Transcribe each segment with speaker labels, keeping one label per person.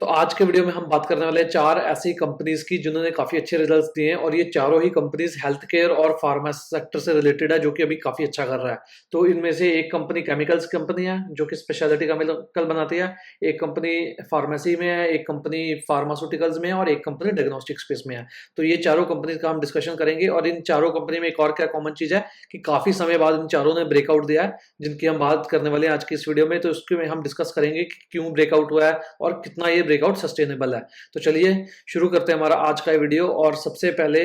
Speaker 1: तो आज के वीडियो में हम बात करने वाले हैं चार ऐसी कंपनीज की जिन्होंने काफी अच्छे रिजल्ट्स दिए हैं और ये चारों ही कंपनीज हेल्थ केयर और फार्मा सेक्टर से रिलेटेड है जो कि अभी काफी अच्छा कर रहा है। तो इनमें से एक कंपनी केमिकल्स कंपनी है जो कि स्पेशलिटी केमिकल बनाती है, एक कंपनी फार्मेसी में है, एक कंपनी फार्मास्यूटिकल्स में है और एक कंपनी डायग्नोस्टिक स्पेस में है। तो ये चारों कंपनीज का हम डिस्कशन करेंगे और इन चारों कंपनी में एक और क्या कॉमन चीज है कि काफी समय बाद इन चारों ने ब्रेकआउट दिया है, जिनकी हम बात करने वाले हैं आज की इस वीडियो में। तो इसके में हम डिस्कस करेंगे कि क्यों ब्रेकआउट हुआ है और कितना ये ब्रेकआउट सस्टेनेबल है। तो चलिए शुरू करते हैं हमारा आज का वीडियो। और सबसे पहले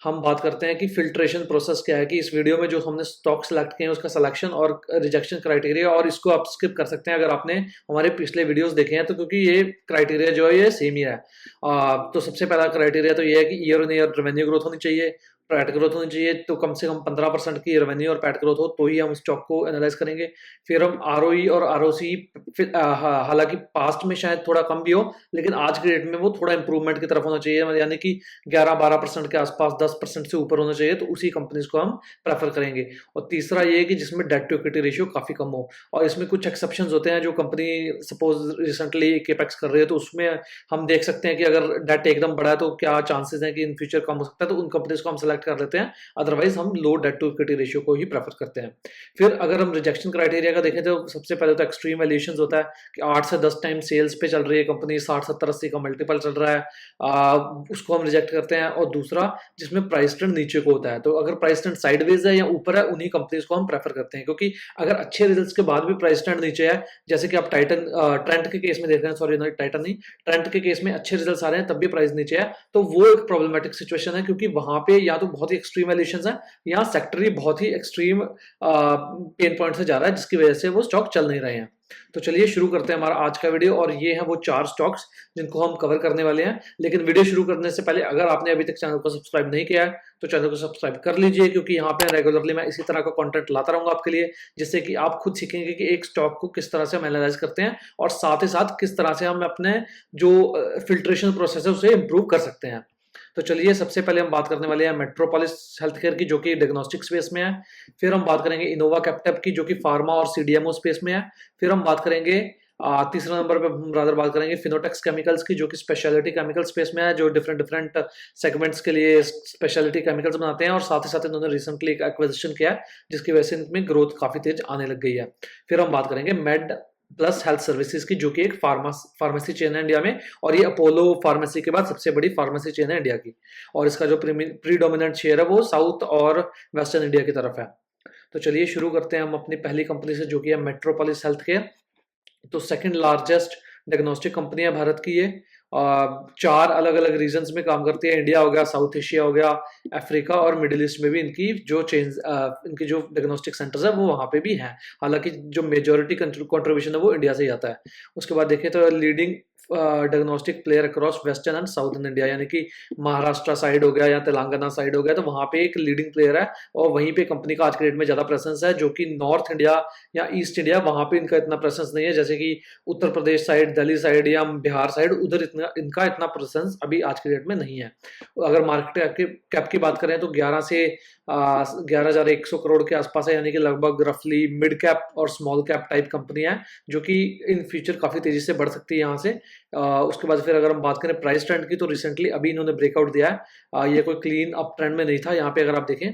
Speaker 1: हम बात करते हैं कि फिल्ट्रेशन प्रोसेस क्या है, कि इस वीडियो में जो हमने स्टॉक सेलेक्ट किए हैं उसका सिलेक्शन और रिजेक्शन क्राइटेरिया, और इसको आप स्किप कर सकते हैं अगर आपने हमारे पिछले वीडियोस देखे हैं तो, क्योंकि ये क्राइटेरिया जो है ये सेम ही है। तो सबसे पहला क्राइटेरिया तो ये है कि year on year revenue growth होनी चाहिए, पैट ग्रोथ होनी चाहिए। तो कम से कम 15% की रेवेन्यू और पैट ग्रोथ हो तो ही हम स्टॉक को एनालाइज करेंगे। फिर हम आरओई और आरओसी, हालांकि पास्ट में शायद थोड़ा कम भी हो लेकिन आज के डेट में वो थोड़ा इंप्रूवमेंट की तरफ होना चाहिए, यानी कि 11-12% के आसपास, 10% से ऊपर होना चाहिए, तो उसी कंपनीज को हम प्रेफर करेंगे। और तीसरा ये है कि जिसमें डेट टू इक्विटी रेशियो काफी कम हो, और इसमें कुछ एक्सेप्शंस होते हैं। जो कंपनी सपोज रिसेंटली केपेक्स कर रही है तो उसमें हम देख सकते हैं कि अगर डेट एकदम बढ़ा है तो क्या चांसेस हैं कि इन फ्यूचर कम हो सकता है, तो उन कंपनीज को हम सेलेक्ट कर लेते हैं। अदरवाइज हम लो डेट टू इक्विटी रेशियो को ही प्रेफर करते हैं। फिर अगर हम रिजेक्शन क्राइटेरिया का देखें तो सबसे पहले तो एक्सट्रीम वैल्यूएशंस होता है कि 8 से 10 टाइम सेल्स पे चल रही है कंपनी, 60-70-80 का मल्टीपल चल रहा है, उसको हम रिजेक्ट करते हैं। और दूसरा जिसमें प्राइस ट्रेंड नीचे को होता है, तो अगर प्राइस ट्रेंड साइडवेज है या ऊपर है उन्हीं कंपनीज को हम प्रेफर करते हैं, क्योंकि अगर अच्छे रिजल्ट्स के बाद भी प्राइस ट्रेंड नीचे है, जैसे कि आप ट्रेंट के केस में देख रहे हैं, सॉरी टाइटन नहीं, ट्रेंट के केस में अच्छे रिजल्ट्स आ रहे हैं तब भी प्राइस नीचे है, तो वो एक प्रॉब्लमेटिक सिचुएशन है, क्योंकि वहां पे या तो बहुत ही एक्सट्रीम वैल्यूएशंस है या सेक्टर ही बहुत ही एक्सट्रीम पेन पॉइंट से जा रहा है, जिसकी वजह से वो स्टॉक चल नहीं रहे हैं। तो चलिए शुरू करते हैं हमारा आज का वीडियो, और ये है वो चार स्टॉक्स जिनको हम कवर करने वाले हैं। लेकिन वीडियो शुरू करने से पहले अगर आपने अभी तक चैनल को सब्सक्राइब नहीं किया है तो चैनल को सब्सक्राइब कर लीजिए, क्योंकि यहाँ पे रेगुलरली मैं इसी तरह का कंटेंट लाता रहूंगा आपके लिए, जिससे कि आप खुद सीखेंगे कि एक स्टॉक को किस तरह से हम एनालाइज करते हैं और साथ ही साथ किस तरह से हम अपने जो फिल्ट्रेशन प्रोसेस है उसे इंप्रूव कर सकते हैं। तो चलिए सबसे पहले हम बात करने वाले हैं मेट्रोपोलिस हेल्थ केयर की, जो कि डायग्नोस्टिक स्पेस में है। फिर हम बात करेंगे इनोवा कैप्टेप की, जो कि फार्मा और सीडीएमओ स्पेस में है। फिर हम बात करेंगे तीसरा नंबर पे हम रादर बात करेंगे फिनोटेक्स केमिकल्स की, जो कि स्पेशलिटी केमिकल स्पेस में है, जो डिफरेंट डिफरेंट सेगमेंट्स के लिए स्पेशलिटी केमिकल्स बनाते हैं, और साथ ही साथ इन्होंने रिसेंटली एक एक्विजिशन किया है जिसकी वजह से इनमें ग्रोथ काफी तेज आने लग गई है। फिर हम बात करेंगे मेड प्लस हेल्थ सर्विसेज की, जो कि एक फार्मेसी चेन है इंडिया में, और ये अपोलो फार्मेसी के बाद सबसे बड़ी फार्मेसी चेन है इंडिया की, और इसका जो प्रीडोमिनेंट शेयर है वो साउथ और वेस्टर्न इंडिया की तरफ है। तो चलिए शुरू करते हैं हम अपनी पहली कंपनी से, जो कि है मेट्रोपोलिस हेल्थ केयर। तो सेकंड लार्जेस्ट डायग्नोस्टिक कंपनी है भारत की ये। चार अलग अलग रीजन्स में काम करती है, इंडिया हो गया, साउथ एशिया हो गया, अफ्रीका और मिडिल ईस्ट में भी इनकी जो इनकी जो डायग्नोस्टिक सेंटर्स है वो वहां पे भी हैं। हालांकि जो मेजोरिटी कंट्रीब्यूशन है वो इंडिया से ही आता है। उसके बाद देखें तो leading diagnostic player across western and southern India, यानी कि महाराष्ट्र साइड हो गया या तेलंगाना साइड हो गया, तो वहां पे एक लीडिंग प्लेयर है, और वहीं पे कंपनी का आज के डेट में ज्यादा प्रेजेंस है, जो कि नॉर्थ इंडिया या ईस्ट इंडिया वहां पे इनका इतना प्रेजेंस नहीं है, जैसे कि उत्तर प्रदेश साइड, दिल्ली साइड या बिहार साइड, उधर इनका इतना प्रेजेंस अभी आज के डेट में नहीं है। अगर मार्केट कैप की बात करें तो 11,100 करोड़ के आसपास है, यानी कि लगभग रफली मिड कैप और स्मॉल कैप टाइप कंपनी है, जो कि इन फ्यूचर काफी तेजी से बढ़ सकती है यहाँ से। उसके बाद फिर अगर हम बात करें प्राइस ट्रेंड की, तो रिसेंटली अभी इन्होंने ब्रेकआउट दिया है। ये कोई क्लीन अप ट्रेंड में नहीं था, यहाँ पे अगर आप देखें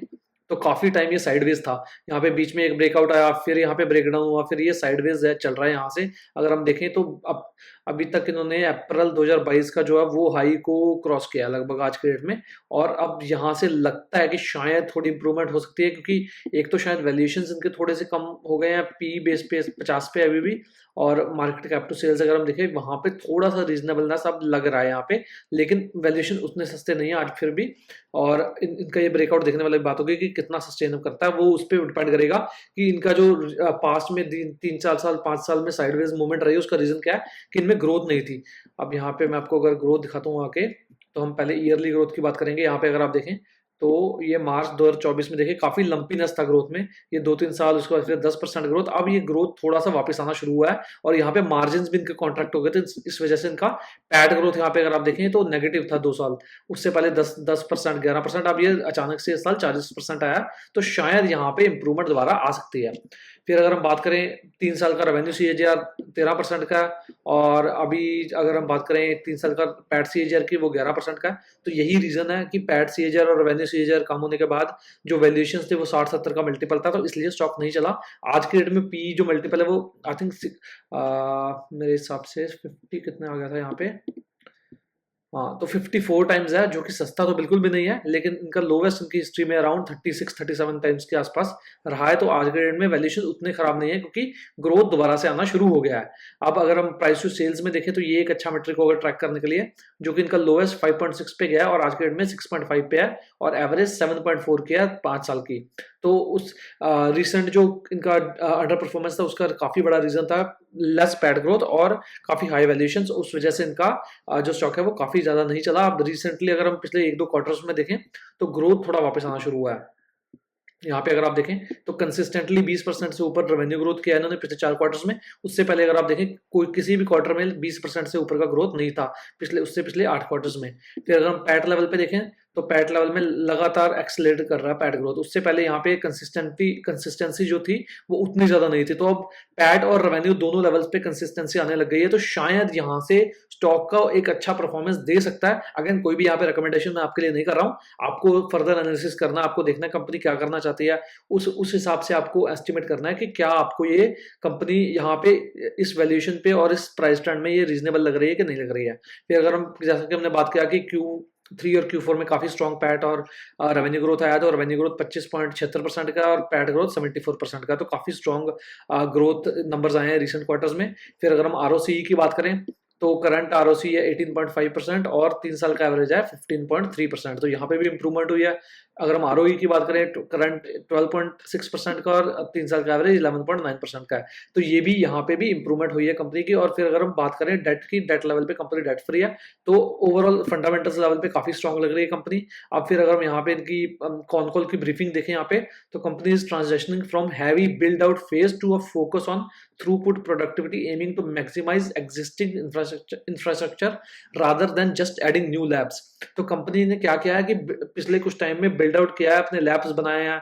Speaker 1: तो काफी टाइम ये साइडवेज था। यहाँ पे बीच में एक ब्रेकआउट आया, फिर यहाँ पे ब्रेकडाउन हुआ, फिर ये साइडवेज है, चल रहा है यहाँ से। अगर हम देखें तो अब अभी तक इन्होंने अप्रैल 2022 का जो है वो हाई को क्रॉस किया लगभग आज के डेट में, और अब यहाँ से लगता है कि शायद थोड़ी इंप्रूवमेंट हो सकती है, क्योंकि एक तो शायद वैल्यूएशंस इनके थोड़े से कम हो गए हैं, पी बेस पे 50 पे अभी भी, और मार्केट कैप टू सेल्स अगर हम देखें वहां पे थोड़ा सा रीजनेबलनेस अब लग रहा है यहाँ पे, लेकिन वैल्यूएशन उतने सस्ते नहीं है आज फिर भी। और इनका ये ब्रेकआउट देखने वाली बात होगी कि कितना सस्टेन करता है, वो उस पर डिपेंड करेगा कि इनका जो पास्ट में 3-4 साल 5 साल में साइडवेज मूवमेंट रही है उसका रीजन क्या है, कि इनमें ग्रोथ नहीं थी। अब यहाँ पे मैं आपको अगर ग्रोथ दिखाता हूँ आके, तो हम पहले ईयरली ग्रोथ की बात करेंगे। यहाँ पे अगर आप देखें तो ये मार्च 2024 में देखें काफी लंपीनेस था ग्रोथ में, ये 2-3 साल, उसके बाद फिर 10% ग्रोथ, अब ये ग्रोथ थोड़ा सा वापस आना शुरू हुआ है, और यहाँ पे मार्जिन भी इनके कॉन्ट्रैक्ट हो गए थे, इस वजह से इनका पैट ग्रोथ यहाँ पे अगर आप देखें तो नेगेटिव था 2 साल, उससे पहले 10%, 11%, अब ये अचानक से इस साल 40% आया, तो शायद यहाँ पे इंप्रूवमेंट दोबारा आ सकती है। फिर अगर हम बात करें 3 साल का रेवेन्यू सीएजीआर 13% का है, और अभी अगर हम बात करें 3 साल का पैट सीएजीआर की, वो 11% का है। तो यही रीजन है कि पैट सीएजीआर और रेवेन्यू सीएजीआर कम होने के बाद जो वैल्यूएशंस थे वो 60-70 का मल्टीपल था, तो इसलिए स्टॉक नहीं चला। आज के डेट में पी जो मल्टीपल है वो आई थिंक मेरे हिसाब से 50 कितने आ गया था यहाँ पे, हाँ, तो 54 टाइम्स है, जो कि सस्ता तो बिल्कुल भी नहीं है, लेकिन इनका लोवेस्ट इनकी हिस्ट्री में अराउंड 36-37 टाइम्स के आसपास रहा है। तो आज के डेट में वैल्यूएशन उतने खराब नहीं है, क्योंकि ग्रोथ दोबारा से आना शुरू हो गया है। अब अगर हम प्राइस टू सेल्स में देखें तो ये एक अच्छा मेट्रिक होगा ट्रैक करने के लिए, जो कि इनका लोवेस्ट 5.6 पे गया है और आज के डेट में 6.5 पे है, और एवरेज 7.4 किया 5 साल की। तो उस रिसेंट जो इनका अंडर परफॉर्मेंस था उसका काफी बड़ा रीजन था लेस पैड ग्रोथ और काफी हाई वैल्यूएशंस, उस वजह से इनका जो स्टॉक है वो काफी ज्यादा नहीं चला। अब रिसेंटली अगर हम पिछले 1-2 क्वार्टर्स में देखें तो ग्रोथ थोड़ा वापस आना शुरू हुआ है। यहाँ पे अगर आप देखें तो कंसिस्टेंटली 20% से ऊपर रेवेन्यू ग्रोथ किया है इन्होंने पिछले 4 क्वार्टर्स में। उससे पहले अगर आप देखें कोई किसी भी क्वार्टर में 20% से ऊपर का ग्रोथ नहीं था पिछले 8 क्वार्टर्स में। फिर अगर हम पैट लेवल पे देखें तो पैट लेवल में लगातार एक्सेलरेट कर रहा है पैट ग्रोथ। उससे पहले यहाँ पे कंसिस्टेंसी जो थी वो उतनी ज्यादा नहीं थी, तो अब पैट और रेवेन्यू दोनों लेवल्स पे कंसिस्टेंसी आने लग गई है, तो शायद यहाँ से स्टॉक का एक अच्छा परफॉर्मेंस दे सकता है। अगेन कोई भी यहाँ पे रिकमेंडेशन मैं आपके लिए नहीं कर रहा हूँ, आपको फर्दर एनालिसिस करना, आपको देखना है कंपनी क्या करना चाहती है, उस हिसाब से आपको एस्टिमेट करना है कि क्या आपको ये कंपनी यहाँ पे इस वैल्यूएशन पे और इस प्राइस ट्रेंड में ये रीजनेबल लग रही है कि नहीं लग रही है। फिर अगर हम जैसा कि हमने बात किया कि Q3 और Q4 में काफी स्ट्रॉन्ग पैट और रेवेन्यू ग्रोथ आया था, और रेवेन्यू ग्रोथ 25.76% का और पैट ग्रोथ 74% का, तो काफी स्ट्रॉन्ग ग्रोथ नंबर्स आए हैं रिसेंट क्वार्टर्स में। फिर अगर हम आरओसीई की बात करें तो करंट आरओसी है 18.5% और 3 साल का एवरेज है 15.3%, तो यहाँ पे भी इंप्रूवमेंट हुई है। अगर हम आरओई की बात करें तो करंट 12.6% का और 3 साल का एवरेज 11.9% का है, तो ये भी यहाँ पे भी इंप्रूवमेंट हुई है कंपनी की। और फिर अगर हम बात करें डेट की, डेट लेवल पे कंपनी डेट फ्री है, तो ओवरऑल फंडामेंटल्स लेवल पे काफी स्ट्रॉन्ग लग रही है कंपनी। अब फिर अगर हम यहाँ पे इनकी कॉन कॉल की ब्रीफिंग देखें यहाँ पे, तो company is transitioning from heavy build out phase to a focus on throughput productivity aiming to maximize existing infrastructure rather than just adding new labs। तो कंपनी ने क्या किया है कि पिछले कुछ टाइम में बिल्ड आउट किया है, अपने लैब्स बनाए हैं,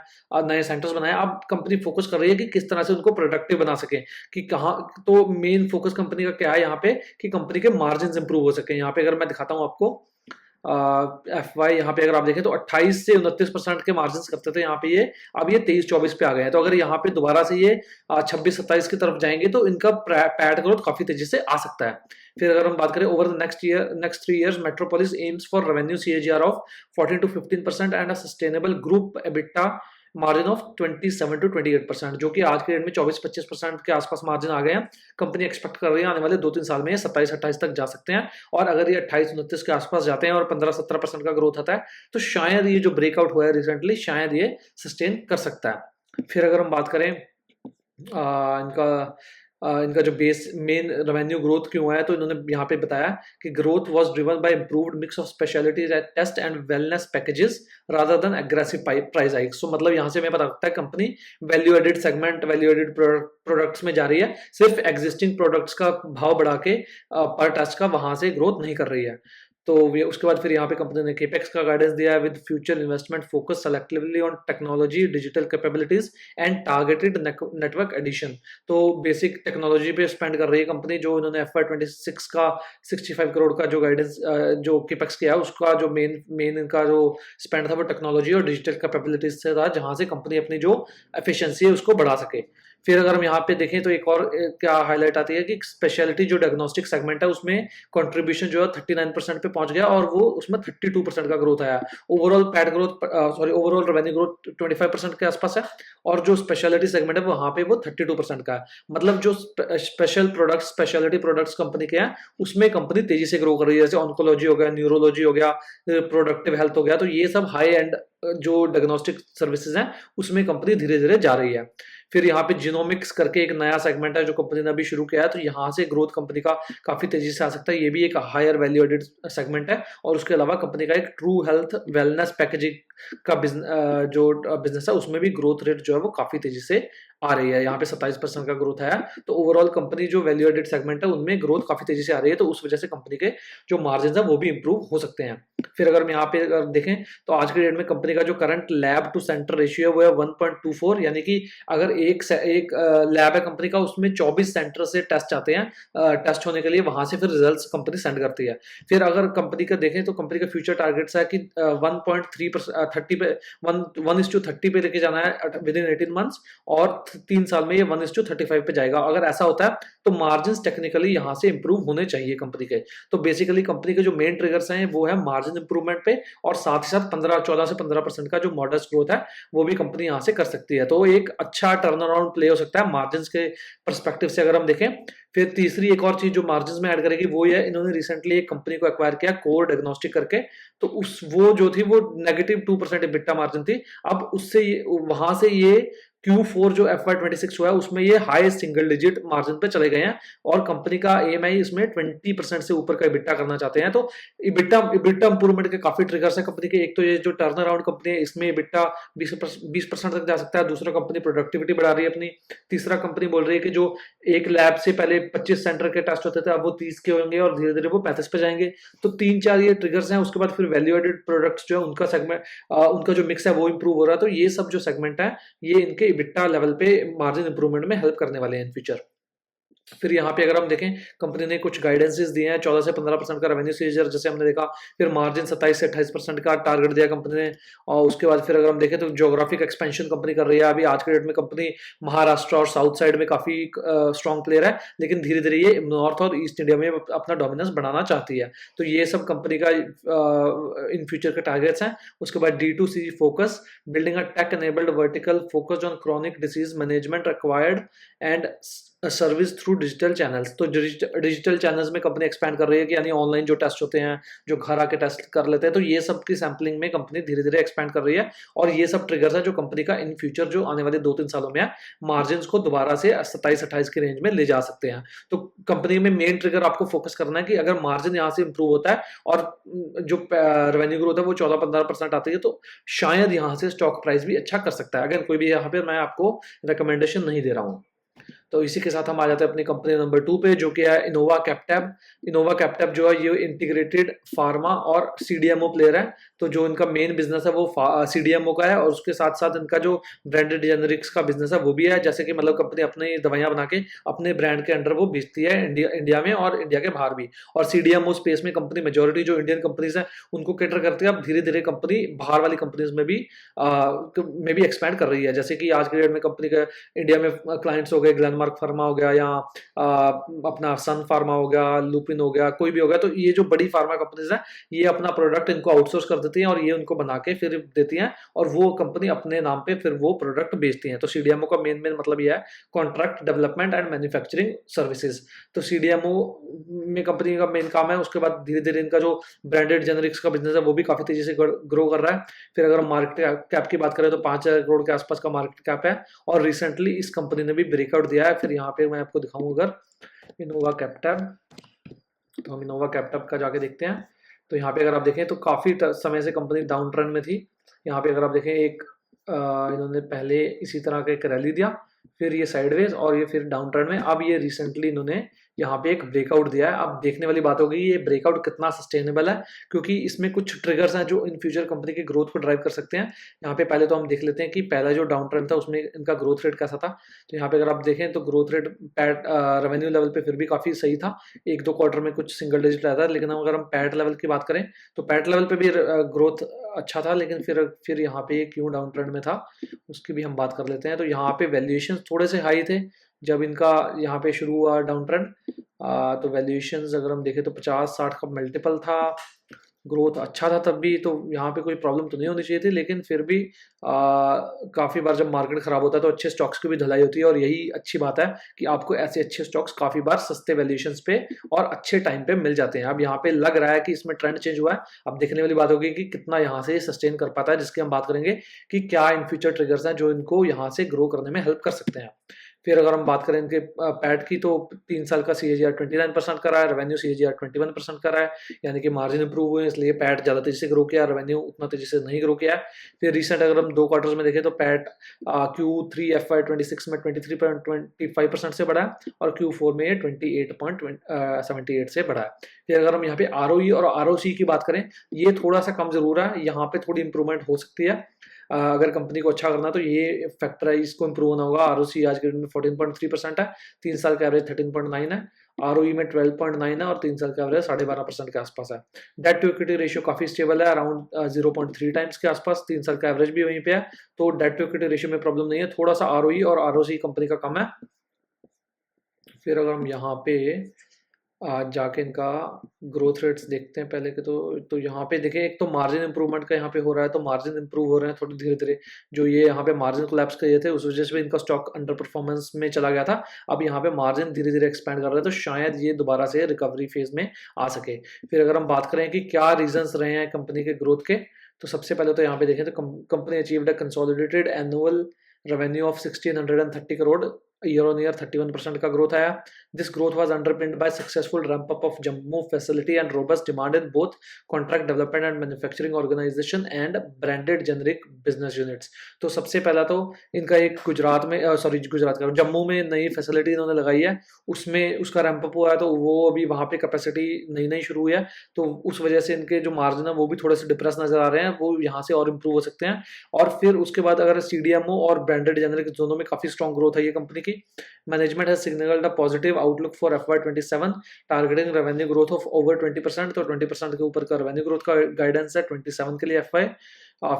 Speaker 1: नए सेंटर्स बनाए हैं। अब कंपनी फोकस कर रही है कि किस तरह से उनको प्रोडक्टिव बना सके, कि कहाँ, तो मेन फोकस कंपनी का क्या है यहाँ पे कि कंपनी के मार्जिन इंप्रूव हो सके। यहाँ पे अगर मैं दिखाता हूँ आपको FY, यहाँ पे अगर आप देखें तो 28 से 29% के मार्जिन करते थे यहाँ पे ये, अब ये 23-24 पे आ गए हैं। तो अगर यहाँ पे दोबारा से ये 26-27 की तरफ जाएंगे तो इनका पैट ग्रोथ काफी तेजी से आ सकता है। फिर अगर हम बात करें over the next 3 years metropolis AIIMS for revenue CAGR of 14-15% and a sustainable group EBITDA margin of 27-28%, जो कि आज के डेट में 24-25% के आसपास मार्जिन आ गए हैं। कंपनी एक्सपेक्ट कर रही है आने वाले 2-3 साल में ये 27-28 तक जा सकते हैं, और अगर ये 28-29 के आसपास जाते हैं और 15-17% का ग्रोथ आता है तो शायद ये जो ब्रेकआउट हुआ है रिसेंटली शायद ये सस्टेन कर सकता है। फिर अगर हम बात करें इनका जो बेस मेन रेवेन्यू ग्रोथ क्यों है, तो इन्होंने यहाँ पे बताया कि growth was driven by improved mix of speciality test and wellness packages rather than aggressive price hikes. So मतलब यहाँ से हमें पता लगता है company value added segment, value added products में जा रही है, सिर्फ एग्जिस्टिंग प्रोडक्ट्स का भाव बढ़ा के पर टेस्ट का वहां से ग्रोथ नहीं कर रही है। तो उसके बाद फिर यहाँ पे कंपनी ने केपेक्स का गाइडेंस दिया है with future investment focus selectively on technology, digital capabilities and targeted network addition. तो बेसिक टेक्नोलॉजी पे स्पेंड कर रही है कंपनी, जो इन्होंने FY26 का 65 करोड़ का जो गाइडेंस जो केपेक्स किया है उसका जो मेन इनका जो स्पेंड था वो टेक्नोलॉजी और डिजिटल कैपेबिलिटीज से था, जहां से कंपनी अपनी जो एफिशिएंसी है उसको बढ़ा सके। फिर अगर हम यहाँ पे देखें तो एक और क्या हाईलाइट आती है कि स्पेशलिटी जो डायग्नोस्टिक सेगमेंट है उसमें कंट्रीब्यूशन जो है 39% पे पहुंच गया और वो उसमें 32% का ग्रोथ आया। ओवरऑल ओवरऑल रेवेन्यू ग्रोथ 25% के आसपास है, और जो स्पेशलिटी सेगमेंट है वहां पे वो 32% का है। मतलब जो स्पेशलिटी प्रोडक्ट्स कंपनी के हैं उसमें कंपनी तेजी से ग्रो कर रही है, जैसे ऑन्कोलॉजी हो गया, न्यूरोलॉजी हो गया, प्रोडक्टिव हेल्थ हो गया, तो ये सब हाई एंड जो डायग्नोस्टिक सर्विसेज हैं उसमें कंपनी धीरे धीरे जा रही है। फिर यहाँ पे जीनोमिक्स करके एक नया सेगमेंट है जो कंपनी ने अभी शुरू किया है, तो यहाँ से ग्रोथ कंपनी का काफी तेजी से आ सकता है। ये भी एक हायर वैल्यू एडेड सेगमेंट है, और उसके अलावा कंपनी का एक ट्रू हेल्थ वेलनेस का जो बिजनेस है उसमें भी ग्रोथ रेट जो है वो काफी तेजी से आ रही है। यहाँ पे 27% का ग्रोथ आया, तो ओवरऑल कंपनी जो वैल्यू एडेड सेगमेंट है उनमें ग्रोथ काफी तेजी से आ रही है, तो उस वजह से कंपनी के जो मार्जिन है वो भी इंप्रूव हो सकते हैं। फिर अगर हम यहाँ पे अगर देखें तो आज के डेट में कंपनी का जो current lab to centre ratio है वो है 1.24, यानी कि अगर एक लैब है कंपनी का उसमें 24 सेंटर से टेस्ट आते हैं टेस्ट होने के लिए, वहां से फिर रिजल्ट्स कंपनी सेंड करती है। फिर अगर कंपनी का देखें तो कंपनी का फ्यूचर टारगेट्स है कि 1:30 पे लेके जाना है विद इन 18 मंथ्स, और 3 साल में ये 1:35 पे जाएगा। अगर ऐसा होता है तो मार्जिन टेक्निकली यहाँ से इंप्रूव होने चाहिए कंपनी के। तो बेसिकली कंपनी के जो मेन ट्रिगर्स हैं वो है मार्जिन इंप्रूवमेंट पे, और साथ ही साथ 14 से 15% का जो मॉडस्ट ग्रोथ है वो भी कंपनी यहाँ से कर सकती है। तो एक अच्छा टर्न अराउंड प्ले हो सकता है मार्जिन के परस्पेक्टिव से अगर हम देखें। फिर तीसरी एक और चीज जो मार्जिन में ऐड करेगी वो है, इन्होंने रिसेंटली एक कंपनी को एक्वायर किया कोर डायग्नोस्टिक करके, तो उस वो जो थी वो -2% EBITDA मार्जिन थी। अब उससे वहां से ये Q4 जो FY26 हुआ है उसमें ये हाई सिंगल डिजिट मार्जिन पे चले गए हैं, और कंपनी का AMI इसमें 20% से ऊपर का EBITDA करना चाहते हैं। तो EBITDA इंप्रूवमेंट के काफी ट्रिगर्स है कंपनी के। एक तो ये जो टर्न अराउंड कंपनी है इसमें EBITDA 20% तक जा सकता है। दूसरा कंपनी प्रोडक्टिविटी बढ़ा रही है अपनी। तीसरा कंपनी बोल रही है कि जो एक लैब से पहले 25 सेंटर के टेस्ट होते थे अब वो 30 के होंगे, और धीरे धीरे वो 35 पे जाएंगे। तो 3-4 ये ट्रिगर्स हैं। उसके बाद फिर वैल्यू एडेड प्रोडक्ट्स जो है उनका सेगमेंट, उनका जो मिक्स है वो इंप्रूव हो रहा है। तो ये सब जो सेगमेंट है ये इनके EBITDA लेवल पे मार्जिन इंप्रूवमेंट में हेल्प करने वाले हैं इन फ्यूचर। फिर यहाँ पे अगर हम देखें कंपनी ने कुछ गाइडेंसेस दिए हैं, 14 से 15% का रेवेन्यू सीजर जैसे हमने देखा। फिर मार्जिन 27 से 28% का टारगेट दिया कंपनी ने। और उसके बाद फिर अगर हम देखें तो ज्योग्राफिक एक्सपेंशन कंपनी कर रही है। अभी आज के डेट में कंपनी महाराष्ट्र और साउथ साइड में काफी स्ट्रॉन्ग प्लेयर है, लेकिन धीरे धीरे ये नॉर्थ और ईस्ट इंडिया में अपना डोमिनेंस बढ़ाना चाहती है। तो ये सब कंपनी का इन फ्यूचर के टारगेट्स हैं। उसके बाद D2C focus, building a tech enabled vertical focused on chronic disease management required and service through digital channels. तो डिजिटल चैनल्स में कंपनी एक्सपैंड कर रही है कि यानी ऑनलाइन जो टेस्ट होते हैं, जो घर आके टेस्ट कर लेते हैं, तो ये सब की सैम्पलिंग में कंपनी धीरे धीरे एक्सपैंड कर रही है। और ये सब ट्रिगर्स है जो कंपनी का इन फ्यूचर जो आने वाले 2-3 सालों में है मार्जिन को दोबारा से 27-28 की रेंज में ले जा सकते हैं। तो कंपनी में मेन ट्रिगर आपको फोकस करना है कि अगर मार्जिन यहाँ से इंप्रूव होता है और जो रेवेन्यू ग्रोथ है वो 14-15% आती है, तो शायद यहाँ से स्टॉक प्राइस भी अच्छा कर सकता है। अगर कोई भी यहाँ पे मैं आपको रिकमेंडेशन नहीं दे रहा हूँ। तो इसी के साथ हम आ जाते हैं अपनी कंपनी नंबर 2 पे, जो कि है इनोवा कैप्टैब। इनोवा कैप्टैब जो है ये इंटीग्रेटेड फार्मा और CDMO प्लेयर है। तो जो इनका मेन बिजनेस है वो CDMO का है, और उसके साथ साथ इनका जो ब्रांडेड जेनरिक्स का बिजनेस है वो भी है। जैसे कि मतलब कंपनी अपनी दवाइयां बना के अपने ब्रांड के अंडर वो बेचती है इंडिया में और इंडिया के बाहर भी। और CDMO स्पेस में कंपनी मेजोरिटी जो इंडियन कंपनीज है उनको कैटर करती है। अब धीरे धीरे कंपनी बाहर वाली कंपनीज में भी एक्सपैंड कर रही है। जैसे कि आज के डेट में कंपनी का इंडिया में क्लाइंट्स हो गए ग्लेनमार्क फार्मा हो गया, या अपना सन फार्मा हो गया, लुपिन हो गया, कोई भी हो गया। तो ये जो बड़ी फार्मा कंपनीज है ये अपना प्रोडक्ट इनको आउटसोर्स कर देती हैं, और ये उनको बना के फिर देती हैं, और वो कंपनी अपने नाम पे फिर वो प्रोडक्ट बेचती हैं। तो CDMO का मेन मतलब ये है contract development and manufacturing services. तो CDMO में कंपनी का मेन काम है। उसके बाद धीरे धीरे इनका जो ब्रांडेड जेनरिक्स का बिजनेस है वो भी काफी तेजी से ग्रो कर रहा है। फिर अगर मार्केट कैप की बात करें तो 5,000 करोड़ के आसपास का मार्केट कैप है, और रिसेंटली इस कंपनी ने भी ब्रेकआउट दिया है। फिर यहाँ पे मैं आपको दिखाऊं अगर इनोवा कैप्टैब, तो हम इनोवा कैप्टैब का जाके देखते हैं। तो यहाँ पे अगर आप देखें तो काफी समय से कंपनी डाउन ट्रेंड में थी। यहाँ पे अगर आप देखें इन्होंने पहले इसी तरह का एक रैली दिया, फिर ये साइडवेज, और ये फिर डाउन ट्रेंड में। अब ये रिसेंटली इन्होंने यहाँ पे एक ब्रेकआउट दिया है। अब देखने वाली बात होगी ये ब्रेकआउट कितना सस्टेनेबल है, क्योंकि इसमें कुछ ट्रिगर्स हैं जो इन फ्यूचर कंपनी की ग्रोथ को ड्राइव कर सकते हैं। यहाँ पे पहले तो हम देख लेते हैं कि पहला जो डाउन ट्रेंड था उसमें इनका ग्रोथ रेट कैसा था। तो यहाँ पे अगर आप देखें तो ग्रोथ रेट रेवेन्यू लेवल पे फिर भी काफी सही था। 1-2 क्वार्टर में कुछ सिंगल डिजिट आया था, लेकिन अगर हम पैट लेवल की बात करें तो पैट लेवल पे भी ग्रोथ अच्छा था, लेकिन फिर यहाँ पे क्यों डाउन ट्रेंड में था उसकी भी हम बात कर लेते हैं। तो यहाँ पे वैल्यूएशन थोड़े से हाई थे जब इनका यहाँ पे शुरू हुआ डाउन ट्रेंड। तो वैल्यूएशंस अगर हम देखें तो 50-60 का मल्टीपल था। ग्रोथ अच्छा था तब भी, तो यहाँ पे कोई प्रॉब्लम तो नहीं होनी चाहिए थी, लेकिन फिर भी काफ़ी बार जब मार्केट खराब होता है तो अच्छे स्टॉक्स की भी धलाई होती है, और यही अच्छी बात है कि आपको ऐसे अच्छे स्टॉक्स काफ़ी बार सस्ते वैल्यूएशंस पे और अच्छे टाइम पे मिल जाते हैं। अब यहाँ पे लग रहा है कि इसमें ट्रेंड चेंज हुआ है। अब देखने वाली बात होगी कि कितना यहाँ से सस्टेन कर पाता है, जिसकी हम बात करेंगे कि क्या इन फ्यूचर ट्रिगर्स हैं जो इनको यहाँ से ग्रो करने में हेल्प कर सकते हैं। फिर अगर हम बात करें इनके पैट की, तो 3 साल का सीएजीआर 29% का रहा है, रेवेन्यू सीएजीआर 21% का रहा है, यानी कि मार्जिन इंप्रूव हुए, इसलिए पैट ज़्यादा तेजी से ग्रो किया, रेवेन्यू उतना तेजी से नहीं ग्रो किया है। फिर रिसेंट अगर हम 2 क्वार्टर्स में देखें तो पैट Q3 FY26 में 23.25% से बढ़ा है और Q4 में 28.78 से बढ़ा है। फिर अगर हम यहाँ पे ROE और ROC की बात करें, ये थोड़ा सा कम जरूर है, यहाँ पे थोड़ी इंप्रूवमेंट हो सकती है। अगर कंपनी को अच्छा करना तो ये फैक्टर है, इसको इंप्रूव होना होगा। ROC आज के डेट में 14.3% है, 3 साल का एवरेज 13.9 है, ROE में 12.9 है और 3 साल का एवरेज 12.5% के आसपास है। डेट टू इक्विटी रेशियो काफी स्टेबल है, अराउंड 0.3 टाइम्स के आसपास, 3 साल का एवरेज भी वहीं पे है, तो डेट टू इक्विटी रेशियो में प्रॉब्लम नहीं है। थोड़ा सा ROE और ROC कंपनी का कम है। फिर अगर हम यहाँ पे आज जाके इनका ग्रोथ रेट्स देखते हैं पहले के, तो यहाँ पे देखें, एक तो मार्जिन इंप्रूवमेंट का यहाँ पे हो रहा है, तो मार्जिन इंप्रूव हो रहे हैं थोड़ी धीरे धीरे। जो ये यहाँ पे मार्जिन कोलैप्स किए थे उस वजह से भी इनका स्टॉक अंडर परफॉर्मेंस में चला गया था। अब यहाँ पे मार्जिन धीरे धीरे एक्सपैंड कर रहे हैं, तो शायद ये दोबारा से रिकवरी फेज में आ सके। फिर अगर हम बात करें कि क्या रीजंस रहे हैं कंपनी के ग्रोथ के, तो सबसे पहले तो यहाँ पे देखें तो company achieved a consolidated annual revenue of 1630 crore, year on year 31% का ग्रोथ आया। This growth was underpinned by successful ramp up of Jammu facility and robust demand in both contract development and manufacturing organisation and branded generic business units. तो सबसे पहला तो इनका एक गुजरात में गुजरात का जम्मू में नई फैसिलिटी इन्होंने लगाई है, उसमें उसका रैंप अप हुआ है, तो वो अभी वहाँ पे कैपेसिटी नई नई शुरू हुई है, तो उस वजह से इनके जो मार्जिन है वो भी थोड़े से डिप्रेस नजर आ रहे हैं, वो यहाँ से और इम्प्रूव हो सकते हैं। और फिर उसके बाद अगर CDMO और ब्रांडेड जेनरिक दोनों में काफी स्ट्रॉन्ग ग्रोथ है ये कंपनी की। Management has signalled a positive outlook for FY27, targeting revenue growth of over 20%, तो 20% के ऊपर का रेवेन्यू ग्रोथ का गाइडेंस है 27 के लिए FY।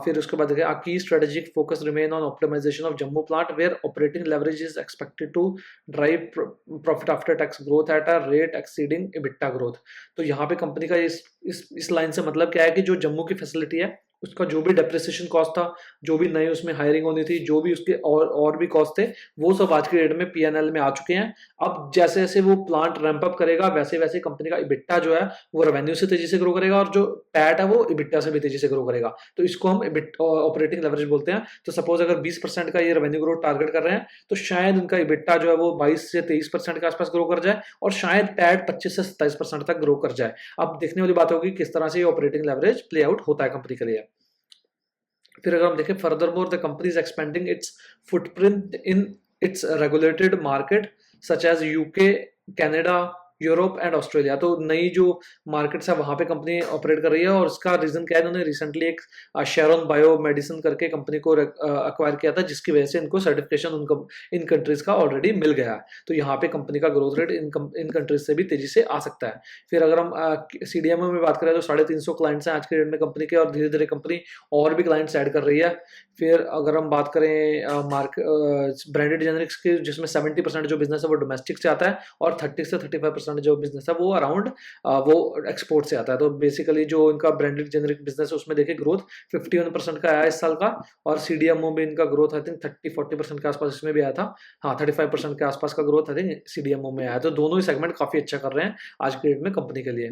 Speaker 1: फिर उसके बाद देखिए, की strategic focus remain on optimisation of Jammu plant where operating leverage is expected to drive profit after tax growth at a rate exceeding EBITDA growth. तो यहाँ पे कंपनी का इस लाइन से मतलब क्या है कि जो जम्मू की फैसिलिटी है उसका जो भी डेप्रिसिएशन कॉस्ट था, जो भी नई उसमें हायरिंग होनी थी, जो भी उसके और भी कॉस्ट थे, वो सब आज के डेट में P&L में आ चुके हैं। अब जैसे जैसे वो प्लांट रैंप अप करेगा वैसे वैसे कंपनी का EBITDA जो है वो रेवेन्यू से तेजी से ग्रो करेगा, और जो पैट है वो EBITDA से भी तेजी से ग्रो करेगा। तो इसको हम ऑपरेटिंग लेवरेज बोलते हैं। तो सपोज अगर 20% का ये रेवेन्यू ग्रोथ टारगेट कर रहे हैं, तो शायद उनका EBITDA जो है वो 22 से 23% के आसपास ग्रो कर जाए, और शायद पैट 25 से 27% तक ग्रो कर जाए। अब देखने वाली बात होगी किस तरह से ये ऑपरेटिंग लेवरेज प्ले आउट होता है कंपनी के लिए। फिर अगर हम देखें, furthermore the company is expanding its footprint in its regulated market such as UK, Canada, Europe and Australia. तो नई जो मार्केट्स है वहां पे कंपनी ऑपरेट कर रही है, और इसका रीजन क्या है, इन्होंने रिसेंटली एक शेरोन बायो मेडिसिन करके कंपनी को अक्वायर किया था, जिसकी वजह से इनको सर्टिफिकेशन इन कंट्रीज का ऑलरेडी मिल गया है। तो यहाँ पे कंपनी का ग्रोथ रेट इन कंट्रीज से भी तेजी से आ सकता है। फिर अगर हम CDMO में बात करें तो 350 क्लाइंट्स हैं आज के डेट में कंपनी के, और धीरे धीरे कंपनी और भी क्लाइंट्स ऐड कर रही है। फिर अगर हम बात करें ब्रांडेड जेनरिक्स की, जिसमें 70% जो बिजनेस है वो डोमेस्टिक से आता है, और 30 से 35% जो बिजनेस है वो अराउंड वो एक्सपोर्ट से आता है। तो बेसिकली जो इनका ब्रांडेड जेनरिक बिजनेस है उसमें देखिए ग्रोथ 51% का आया इस साल का, और CDMO में इनका ग्रोथ आई थिंक 30-40% के आसपास इसमें भी आया था। हाँ, 35% के आसपास का ग्रोथ आई थिंक CDMO में आया। तो दोनों ही सेगमेंट काफी अच्छा कर रहे हैं आज के डेट में कंपनी के लिए।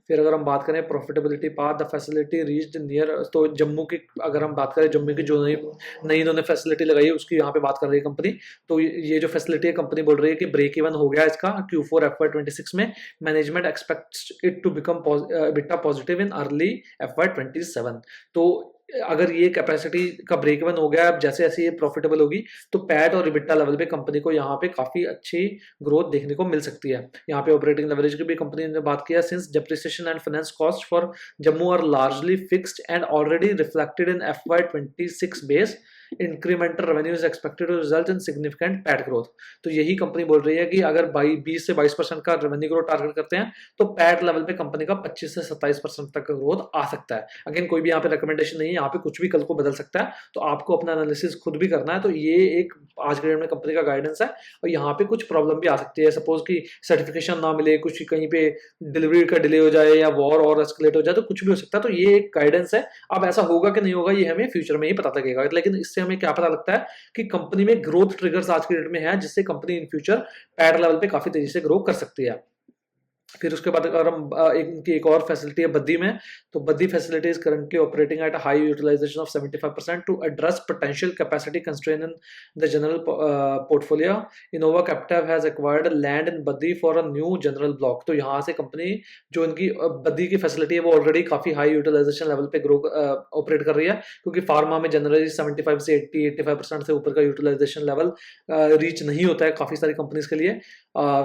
Speaker 1: फिर अगर हम बात करें profitability path, the facility reached near, तो जम्मू की अगर हम बात करें, जम्मू की जो नई इन्होंने फैसिलिटी लगाई है उसकी यहाँ पे बात कर रही है कंपनी। तो ये जो फैसिलिटी है कंपनी बोल रही है कि ब्रेक इवन हो गया इसका Q4 FY26 में। Management expects it to become EBITDA positive in early FY27। तो अगर ये कैपेसिटी का ब्रेक इवन हो गया, अब जैसे जैसे ये प्रॉफिटेबल होगी तो पैट और EBITDA लेवल पे कंपनी को यहाँ पे काफी अच्छी ग्रोथ देखने को मिल सकती है। यहाँ पे ऑपरेटिंग लेवरेज की भी कंपनी ने बात किया, since depreciation and finance cost for Jammu are largely fixed and already reflected in FY26 base, incremental revenue is expected to result in significant PAT growth. तो यही कंपनी बोल रही है कि अगर 20 से 22% का रेवेन्यू ग्रोथ टारगेट करते हैं तो पैट लेवल पे कंपनी का 25 से 27% तक का ग्रोथ आ सकता है। अगेन कोई भी यहाँ पे रिकमेंडेशन नहीं है, यहाँ पे कुछ भी कल को बदल सकता है, तो आपको अपना एनालिसिस खुद भी करना है। तो ये एक आज के डेट में कंपनी का गाइडेंस है, और यहाँ पे कुछ प्रॉब्लम भी आ सकती है। सपोज कि सर्टिफिकेशन ना मिले, कुछ कहीं पे डिलीवरी का डिले हो जाए, या वॉर और एस्केलेट हो जाए, तो कुछ भी हो सकता है। तो ये एक गाइडेंस है। अब ऐसा होगा कि नहीं होगा ये हमें फ्यूचर में ही पता लगेगा, लेकिन इससे हमें क्या पता लगता है कि कंपनी में ग्रोथ ट्रिगर्स आज के डेट में है, जिससे company in future PAT level पे काफी तेजी से ग्रो कर सकती है। फिर उसके बाद अगर हम इनकी एक और फैसिलिटी है बद्दी में, तो Baddi facility is currently operating at high utilisation of 75% to address potential capacity constrain in the general portfolio. Innova Capital has acquired land in Baddi for a new general block. तो यहाँ से कंपनी जो इनकी बद्दी की फैसिलिटी है वो ऑलरेडी काफी high utilisation level पे ग्रो ऑपरेट कर रही है, क्योंकि फार्मा में जनरली 75 से 80-85% से ऊपर का यूटिलाइजेशन लेवल रीच नहीं होता है काफी सारी कंपनीज के लिए।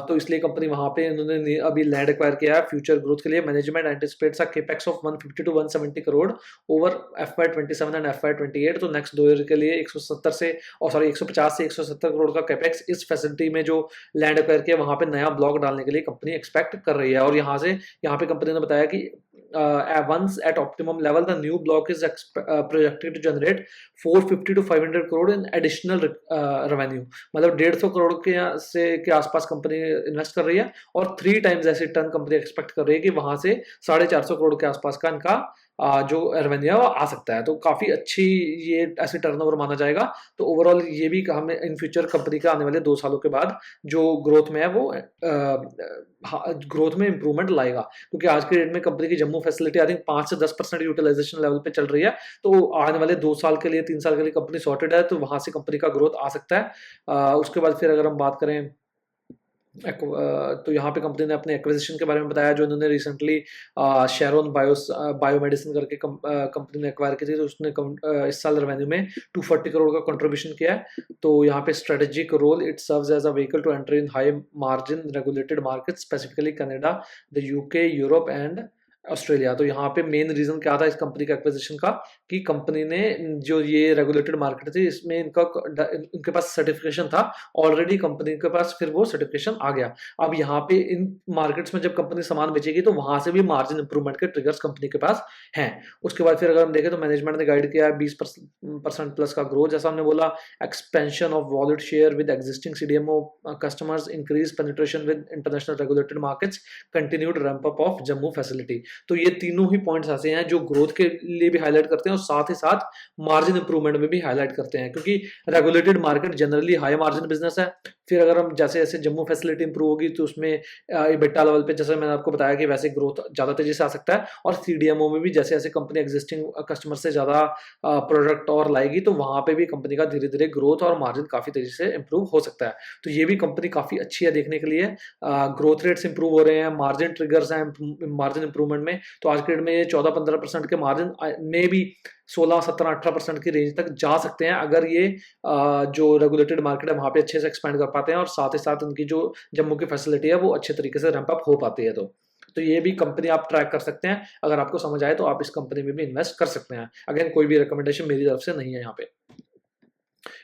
Speaker 1: तो इसलिए कंपनी वहां पे इन्होंने अभी लैंड एक्वायर किया है फ्यूचर ग्रोथ के लिए। Management anticipates a capex of 150 to 170 crore over FY27 and FY28। तो नेक्स्ट 2 ईयर के लिए 170 से 150 से 170 करोड़ का कैपेक्स इस फैसिलिटी में जो लैंड एक्वायर किया वहां पे नया ब्लॉक डालने के लिए कंपनी एक्सपेक्ट कर रही है। और यहाँ पे कंपनी ने बताया कि once at optimum level the new block is projected to generate 450 to 500 crore in additional revenue। मतलब 150 करोड़ के आसपास कंपनी इन्वेस्ट कर रही है और 3 टाइम्स ऐसी टर्न कंपनी एक्सपेक्ट कर रही है कि वहां से 450 करोड़ के आसपास का इनका जो रेवेन्यू है वो आ सकता है। तो काफी अच्छी ये ऐसी टर्नओवर माना जाएगा। तो ओवरऑल ये भी हमें इन फ्यूचर कंपनी का आने वाले 2 सालों के बाद जो ग्रोथ में है वो ग्रोथ में इंप्रूवमेंट लाएगा, क्योंकि आज के डेट में कंपनी की जम्मू फैसिलिटी आई थिंक 5 से 10% यूटिलाइजेशन लेवल पे चल रही है। तो आने वाले 2 साल के लिए 3 साल के लिए कंपनी सॉर्टेड है, तो वहां से कंपनी का ग्रोथ आ सकता है। उसके बाद फिर अगर हम बात करें तो यहाँ पे कंपनी ने अपने एक्विजिशन के बारे में बताया, जो इन्होंने रिसेंटली शेरोन बायोमेडिसिन करके कंपनी ने एक्वायर की थी। तो उसने इस साल रेवेन्यू में 240 करोड़ का कंट्रीब्यूशन किया है। तो यहाँ पे strategic role it serves as a vehicle to enter in high margin regulated market, specifically Canada, the UK, Europe and Australia. तो यहाँ पे मेन रीजन क्या था इस कंपनी के एक्विजिशन का, कि कंपनी ने जो ये रेगुलेटेड मार्केट थी इसमें इनके पास सर्टिफिकेशन था ऑलरेडी, कंपनी के पास फिर वो सर्टिफिकेशन आ गया। अब यहाँ पे इन मार्केट्स में जब कंपनी सामान बेचेगी तो वहां से भी मार्जिन इंप्रूवमेंट के ट्रिगर्स कंपनी के पास हैं। उसके बाद फिर अगर हम देखें तो मैनेजमेंट ने गाइड किया है 20% प्लस का ग्रोथ, जैसा हमने बोला, expansion of wallet share with existing CDMO customers, increase penetration with international regulated markets, continued ramp up of Jammu facility. तो ये तीनों ही पॉइंट्स ऐसे हैं जो ग्रोथ के लिए भी हाईलाइट करते हैं और साथ ही साथ मार्जिन इंप्रूवमेंट में भी हाईलाइट करते हैं, क्योंकि regulated market generally high margin business है। फिर अगर हम जैसे जैसे जम्मू फैसिलिटी इंप्रूव होगी तो उसमें EBITDA लेवल पे, जैसे मैंने आपको बताया कि वैसे ग्रोथ ज्यादा तेजी से आ सकता है। और CDMO में भी जैसे जैसे कंपनी एग्जिस्टिंग कस्टमर से ज्यादा प्रोडक्ट और लाएगी तो वहां पे भी कंपनी का धीरे धीरे ग्रोथ और मार्जिन काफी तेजी से इंप्रूव हो सकता है। तो ये भी कंपनी काफी अच्छी है देखने के लिए। ग्रोथ रेट्स इंप्रूव हो रहे हैं, मार्जिन ट्रिगर्स हैं मार्जिन इंप्रूवमेंट में। तो आज के डेट में ये 14-15% के मार्जिन में भी 16-17-18% की रेंज तक जा सकते हैं, अगर ये जो रेगुलेटेड मार्केट है वहां पे अच्छे से एक्सपेंड कर पाते हैं और साथ ही साथ उनकी जो जम्मू की फैसिलिटी है वो अच्छे तरीके से रैंप अप हो पाती है। तो ये भी कंपनी आप ट्रैक कर सकते हैं। अगर आपको समझ आए तो आप इस कंपनी में भी इन्वेस्ट कर सकते हैं। अगेन कोई भी रिकमेंडेशन मेरी तरफ से नहीं है यहाँ पे।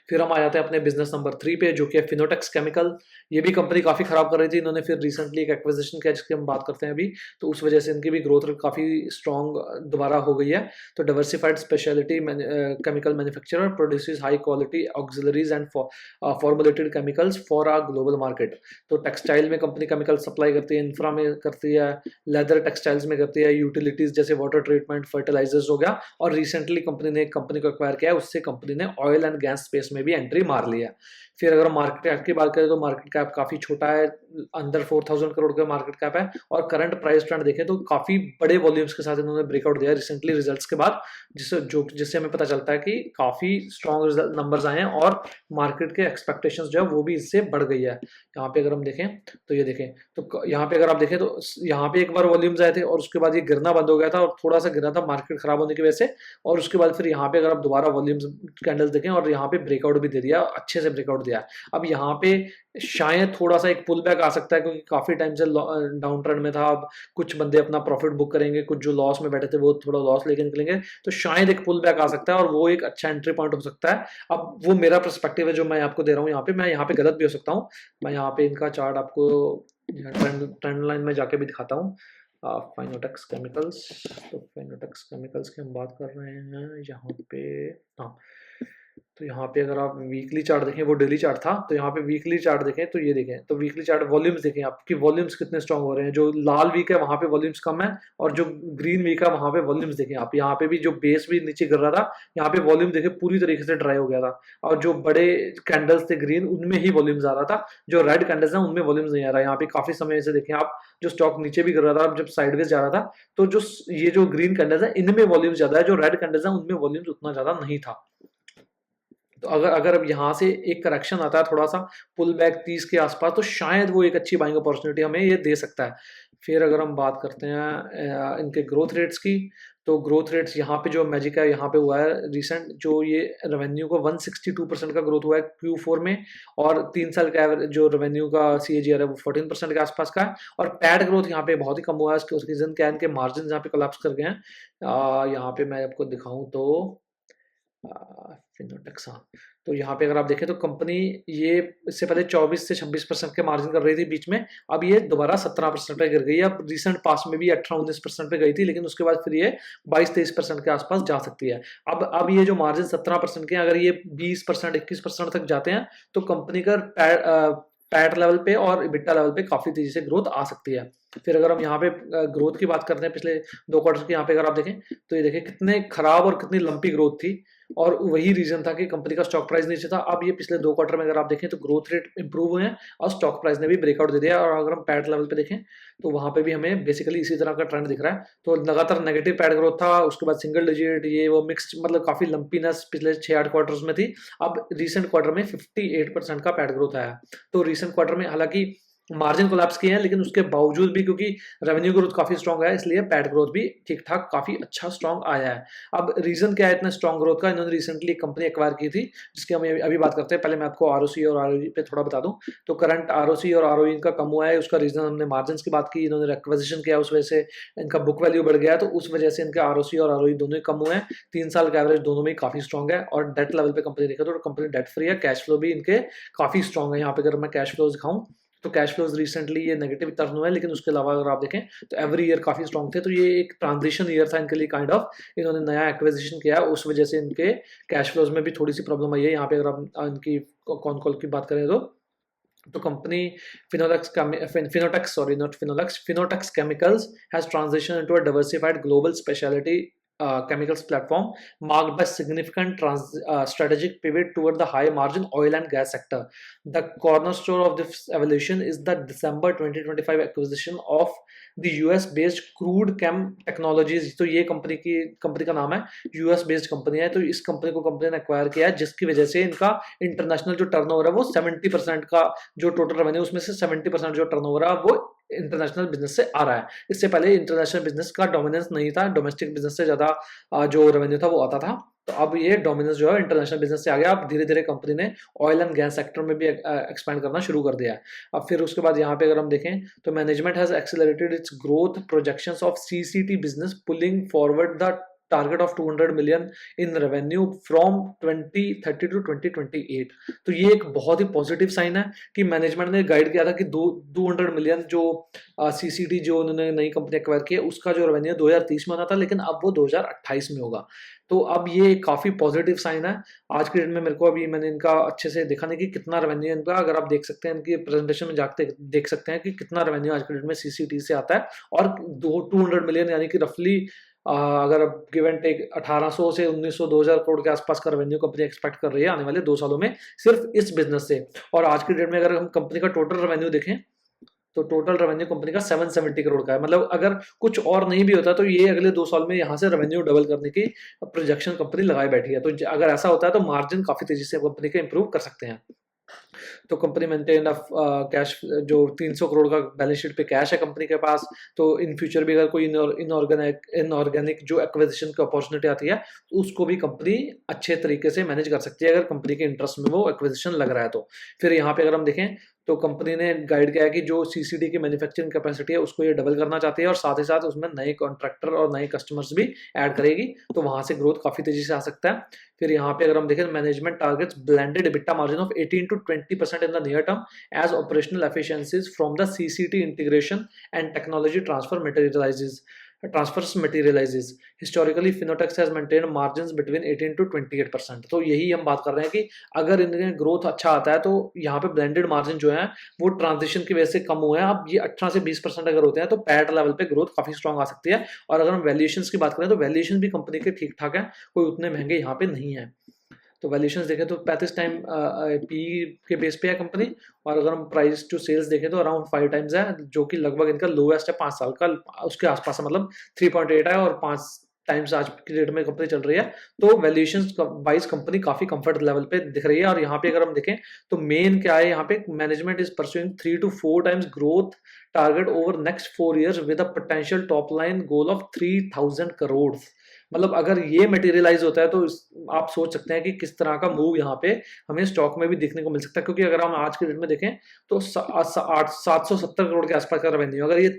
Speaker 1: फिर हम आ जाते हैं अपने बिजनेस नंबर 3 पे, जो कि है फिनोटेक्स केमिकल। ये भी कंपनी काफी खराब कर रही थी, इन्होंने फिर रिसेंटली एक एक्विजिशन किया जिसकी हम बात करते हैं अभी। तो उस वजह से इनकी भी ग्रोथ रेट काफी स्ट्रॉन्ग दोबारा हो गई है। तो diversified speciality chemical manufacturer produces high quality auxiliaries and formulated chemicals for uh global market. तो टेक्सटाइल में कंपनी केमिकल सप्लाई करती है, इंफ्रा में करती है, लेदर टेक्सटाइल्स में करती है, यूटिलिटीज जैसे वाटर ट्रीटमेंट, फर्टिलाइजर्स हो गया। और रिसेंटली कंपनी ने एक कंपनी को एक्वायर किया है, उससे कंपनी ने ऑयल एंड गैस स्पेस में भी एंट्री मार ली है। फिर अगर मार्केट कैप की बात करें तो मार्केट कैप काफी छोटा है, अंडर 4000 करोड़ का मार्केट कैप है। और करंट प्राइस ट्रेंड देखें तो काफी बड़े वॉल्यूम्स के साथ इन्होंने ब्रेकआउट दिया रिसेंटली रिजल्ट्स के बाद, जिससे हमें पता चलता है कि काफी स्ट्रॉन्ग नंबर्स आए हैं और मार्केट के एक्सपेक्टेशंस जो है वो भी इससे बढ़ गई है। यहाँ पे अगर हम देखें तो ये देखें तो यहाँ पे अगर आप देखें तो यहाँ पे एक बार वॉल्यूम्स आए थे और उसके बाद ये गिरना बंद हो गया था और थोड़ा सा गिरा था मार्केट खराब होने की वजह से। और उसके बाद फिर यहाँ पे अगर आप दोबारा वॉल्यूम्स कैंडल्स देखें और यहाँ पे ब्रेकआउट भी दे दिया, अच्छे से ब्रेकआउट दिया। अब यहाँ पे शायद थोड़ा सा एक पुल बैक आ सकता है, क्योंकि काफी टाइम से डाउन ट्रेंड में था। अब कुछ बंदे अपना प्रॉफिट बुक करेंगे, कुछ जो लॉस में बैठे थे वो थोड़ा लॉस लेके निकलेंगे। तो शायद एक पुल बैक आ सकता है और वो एक अच्छा एंट्री पॉइंट हो सकता है। अब वो मेरा पर्सपेक्टिव है जो मैं आपको दे रहा हूँ यहाँ पे, मैं यहाँ पे गलत भी हो सकता हूँ। मैं यहाँ पे इनका चार्ट आपको ट्रेंड लाइन में जाके भी दिखाता हूँ। फाइनोटेक्स केमिकल्स, तो फाइनोटेक्स केमिकल्स की हम बात कर रहे हैं यहाँ पे। हाँ, तो यहाँ पे अगर आप वीकली चार्ट देखें, वो डेली चार्ट था, तो यहाँ पे वीकली चार्ट देखें तो ये देखें, तो वीकली चार्ट वॉल्यूम्स देखें, आपकी वॉल्यूम्स कितने स्ट्रांग हो रहे हैं। जो लाल वीक है वहाँ पे वॉल्यूम्स कम है, और जो ग्रीन वीक है वहाँ पे वॉल्यूम्स देखें आप। यहाँ पे भी जो बेस भी नीचे गिर रहा था, यहाँ पे वॉल्यूम देखें पूरी तरीके से ड्राई हो गया था, और जो बड़े कैंडल्स थे ग्रीन, उनमें ही वॉल्यूम्स आ रहा था, जो रेड कैंडल्स हैं उनमें वॉल्यूम्स नहीं आ रहा। यहाँ पे काफी समय से देखें आप, जो स्टॉक नीचे भी गिर रहा था, जब साइडवेज जा रहा था, तो जो ये जो ग्रीन कैंडल्स है इनमें वॉल्यूम ज्यादा है, जो रेड कैंडल्स है उनमें वॉल्यूम्स उतना ज्यादा नहीं था। तो अगर अगर अब यहाँ से एक करेक्शन आता है, थोड़ा सा पुल बैक 30 के आसपास, तो शायद वो एक अच्छी बाइंग अपॉर्चुनिटी हमें ये दे सकता है। फिर अगर हम बात करते हैं इनके ग्रोथ रेट्स की, तो ग्रोथ रेट्स यहाँ पे जो मैजिक है यहाँ पे हुआ है रिसेंट, जो ये रेवेन्यू को 162% का ग्रोथ हुआ है Q4 में, और 3 साल का जो रेवेन्यू का CAGR है वो 14% के आसपास का है। और पैड ग्रोथ यहाँ पे बहुत ही कम हुआ है, उसके रीजन क्या है, इनके मार्जिन यहाँ पे कोलैप्स कर गए हैं। यहाँ पे मैं आपको दिखाऊं तो फिनोटेक्स, हाँ, तो यहाँ पे अगर आप देखें तो कंपनी ये इससे पहले 24 से 26% के मार्जिन कर रही थी बीच में, अब ये दोबारा 17% पे गिर गई है। अब रिसेंट पास में भी 18-19% पे गई थी, लेकिन उसके बाद फिर ये 22-23% के आसपास जा सकती है। अब ये जो मार्जिन 17% के हैं, अगर ये 20% 21% तक जाते हैं, तो कंपनी का पैट लेवल पे और इबिटा लेवल पे काफी तेजी से ग्रोथ आ सकती है। फिर अगर हम यहाँ पे ग्रोथ की बात करते हैं पिछले 2 क्वार्टर की, यहाँ पे अगर आप देखें तो ये देखें कितने खराब और कितनी लंपी ग्रोथ थी, और वही रीजन था कि कंपनी का स्टॉक प्राइस नीचे था। अब ये पिछले 2 क्वार्टर में अगर आप देखें तो ग्रोथ रेट इंप्रूव हुए हैं, और स्टॉक प्राइस ने भी ब्रेकआउट दे दिया। और अगर हम पैट लेवल पे देखें तो वहां पे भी हमें बेसिकली इसी तरह का ट्रेंड दिख रहा है। तो लगातार नेगेटिव पैट ग्रोथ था, उसके बाद सिंगल डिजिट, ये वो मिक्स्ड, मतलब काफी लंपीनेस पिछले 6-8 क्वार्टर्स में थी। अब रिसेंट क्वार्टर में 58% का पैट ग्रोथ आया। तो रिसेंट क्वार्टर में हालांकि मार्जिन कोलैप्स किए हैं, लेकिन उसके बावजूद भी क्योंकि रेवेन्यू ग्रोथ काफी स्ट्रांग है, इसलिए पैट ग्रोथ भी ठीक ठाक काफी अच्छा स्ट्रांग आया है। अब रीजन क्या है इतना स्ट्रांग ग्रोथ का, इन्होंने रिसेंटली एक कंपनी एक्वायर की थी, जिसकी हम अभी बात करते हैं। पहले मैं आपको आरओसी और आरओई पे थोड़ा बता दूं। तो करंट आरओसी और आरओई इनका कम हुआ है, उसका रीजन हमने मार्जिन की बात की, इन्होंने एक्विजिशन किया, उस वजह से इनका बुक वैल्यू बढ़ गया, तो उस वजह से इनके आरओसी और आरओई दोनों ही कम हुए हैं। 3 साल का एवरेज दोनों में काफी स्ट्रांग है। और डेट लेवल पे कंपनी देखा तो कंपनी डेट फ्री है, कैश फ्लो भी इनके काफी स्ट्रांग है। यहाँ पे अगर मैं कैश फ्लो दिखाऊं तो कैश फ्लोज रिसेंटली ये नेगेटिव टर्न हुआ है, लेकिन उसके अलावा अगर आप देखें तो एवरी ईयर काफी स्ट्रांग थे। तो ये एक ट्रांजिशन ईयर था इनके लिए काइंड ऑफ, इन्होंने नया एक्विजिशन किया, उस वजह से इनके कैश फ्लोज में भी थोड़ी सी प्रॉब्लम आई है। यहाँ पे अगर आप इनकी कॉन कॉल की बात करें तो company Fineotex, sorry not Finolex, Fineotex chemicals has transition into a diversified global speciality chemicals platform marked by significant strategic pivot toward the high margin oil and gas sector. The cornerstone of this evolution is the December 2025 acquisition of the US based crude chem technologies. तो ये company का नाम है, US based company है। तो इस company को company ने एक्वायर किया है, जिसकी वजह से इनका इंटरनेशनल जो टर्नओवर है वो 70% का, जो टोटल रेवेन्यू उसमें से 70% जो टर्नओवर है वो इंटरनेशनल बिजनेस से आ रहा है। इससे पहले इंटरनेशनल बिजनेस का डोमिनेंस नहीं था, डोमेस्टिक बिजनेस से ज्यादा जो रेवेन्यू था वो आता था। तो अब ये डोमिनेंस जो है इंटरनेशनल बिजनेस से आ गया। अब धीरे धीरे कंपनी ने ऑयल एंड गैस सेक्टर में भी एक्सपैंड करना शुरू कर दिया है। अब फिर उसके बाद यहाँ पे अगर हम देखें तो management has accelerated its growth projections of CCT business, pulling forward the target of 200 million in revenue from 2030 to 2028। तो ये एक बहुत ही पॉजिटिव साइन है कि मैनेजमेंट ने गाइड किया था कि 200 मिलियन जो सीसीडी जो उन्होंने नई कंपनी एक्वायर की है उसका जो रेवेन्यू 2030 में होना था, लेकिन अब वो 2028 में होगा। तो अब ये काफी पॉजिटिव साइन है। आज के डेट में मेरे को अभी मैंने इनका अच्छे से देखा नहीं कि कितना रेवेन्यू इनका, अगर आप देख सकते हैं इनकी प्रेजेंटेशन में जाके देख सकते हैं कि कितना रेवेन्यू आज के डेट में सीसीटी से आता है। और 200 मिलियन यानी कि रफली अगर गिव एंड टेक 1800 से 1900 2000 करोड़ के आसपास का रेवेन्यू कंपनी एक्सपेक्ट कर रही है आने वाले 2 सालों में, सिर्फ इस बिजनेस से। और आज की डेट में अगर हम कंपनी का टोटल रेवेन्यू देखें तो टोटल रेवेन्यू कंपनी का 770 करोड़ का है। मतलब अगर कुछ और नहीं भी होता तो ये अगले 2 साल में यहाँ से रेवेन्यू डबल करने की प्रोजेक्शन कंपनी लगाई बैठी है। तो अगर ऐसा होता है तो मार्जिन काफी तेजी से कंपनी के इंप्रूव कर सकते हैं। तो कंपनी मेंटेन कैश, जो 300 करोड़ का बैलेंस शीट पे कैश है कंपनी के पास। तो इन फ्यूचर भी अगर कोई इनऑर्गेनिक जो एक्विजिशन की अपॉर्चुनिटी आती है तो उसको भी कंपनी अच्छे तरीके से मैनेज कर सकती है, अगर कंपनी के इंटरेस्ट में वो एक्विजिशन लग रहा है तो। फिर यहाँ पे अगर हम देखें तो कंपनी ने गाइड किया है कि जो सीसीडी की मैन्युफैक्चरिंग कैपेसिटी है उसको ये डबल करना चाहती है, और साथ ही साथ उसमें नए कॉन्ट्रैक्टर और नए कस्टमर्स भी ऐड करेगी, तो वहां से ग्रोथ काफी तेजी से आ सकता है। फिर यहाँ पे अगर हम देखें management targets blended EBITDA margin of 18 to 20% in the near term as operational efficiencies from the CCT integration and technology transfer materialises. Transfers materialises. Historically Finotex has maintain margins between 18 to 28%। तो यही हम बात कर रहे हैं कि अगर इनमें ग्रोथ अच्छा आता है तो यहाँ पे ब्लेंडेड मार्जिन जो है वो ट्रांजिशन की वजह से कम हुए हैं। अब ये 18 से 20% अगर होते हैं तो पैट लेवल पे ग्रोथ काफी स्ट्रॉन्ग आ सकती है। और अगर हम वैल्यूएशंस की बात करें तो वैल्यूएशन भी कंपनी के ठीक ठाक है, कोई उतने महंगे यहाँ पे नहीं है। तो वैल्यूएशंस देखें तो 35 टाइम पी के बेस पे है कंपनी, और अगर हम प्राइस टू सेल्स देखें तो अराउंड 5 टाइम्स है, जो कि लगभग इनका लोएस्ट है 5 साल का, उसके आसपास है, मतलब 3.8 है, और 5 टाइम्स आज की डेट में कंपनी चल रही है। तो वैल्यूएशंस वाइज कंपनी काफी कंफर्ट लेवल पे दिख रही है। और यहाँ पे अगर हम देखें तो मेन क्या है, यहाँ पे management is pursuing 3 to 4 times growth target over next 4 years with a potential top line goal of 3000 crore. मतलब अगर ये मटेरियलाइज होता है तो आप सोच सकते हैं कि किस तरह का मूव यहाँ पे हमें स्टॉक में भी देखने को मिल सकता है। क्योंकि अगर हम आज के डेट में देखें तो 770 करोड़ के आसपास का रेवेन्यू, अगर ये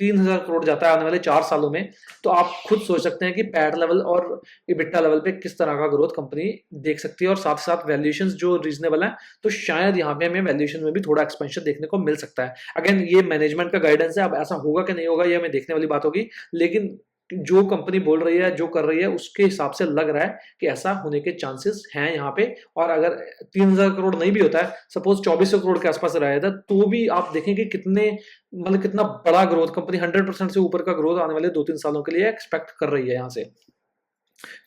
Speaker 1: 3000 करोड़ जाता है आने वाले 4 सालों में, तो आप खुद सोच सकते हैं कि पैट लेवल और इबिटा लेवल पे किस तरह का ग्रोथ कंपनी देख सकती है। और साथ साथ वैल्यूएशंस जो रीजनेबल है, तो शायद यहाँ पे हमें वैल्यूएशन में भी थोड़ा एक्सपेंशन देखने को मिल सकता है। अगेन ये मैनेजमेंट का गाइडेंस है, अब ऐसा होगा कि नहीं होगा ये हमें देखने वाली बात होगी, लेकिन जो कंपनी बोल रही है, जो कर रही है, उसके हिसाब से लग रहा है कि ऐसा होने के चांसेस हैं यहाँ पे। और अगर 3000 करोड़ नहीं भी होता है, सपोज 2400 करोड़ के आसपास रहा था, तो भी आप देखें कि कितने, मतलब कितना बड़ा ग्रोथ कंपनी 100% से ऊपर का ग्रोथ आने वाले 2-3 सालों के लिए एक्सपेक्ट कर रही है यहाँ से।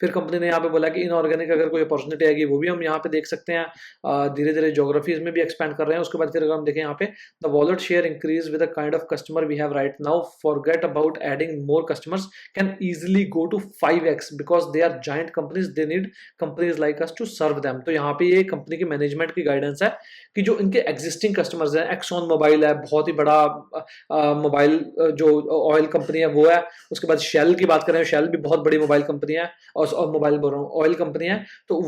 Speaker 1: फिर कंपनी ने यहाँ पे बोला कि इनऑर्गेनिक अगर कोई अपॉर्चुनिटी आएगी वो भी हम यहाँ पे देख सकते हैं। धीरे धीरे ज्योग्राफीज में भी एक्सपैंड कर रहे हैं। उसके बाद फिर अगर हम देखें यहाँ पे the wallet share increase with the kind of customer we have right now, forget about adding more customers, can easily go to 5x because they are giant companies, they need companies like us to serve them. तो यहाँ पे ये company की management की guidance है कि जो इनके एग्जिस्टिंग कस्टमर्स हैं, एक्सॉन मोबाइल है, बहुत ही बड़ा मोबाइल जो ऑयल कंपनी है वो है। उसके बाद शेल की बात करें, शेल भी बहुत बड़ी मोबाइल कंपनी है, और मोबाइल बोल रहा हूँ, ऑयल कंपनी है। तो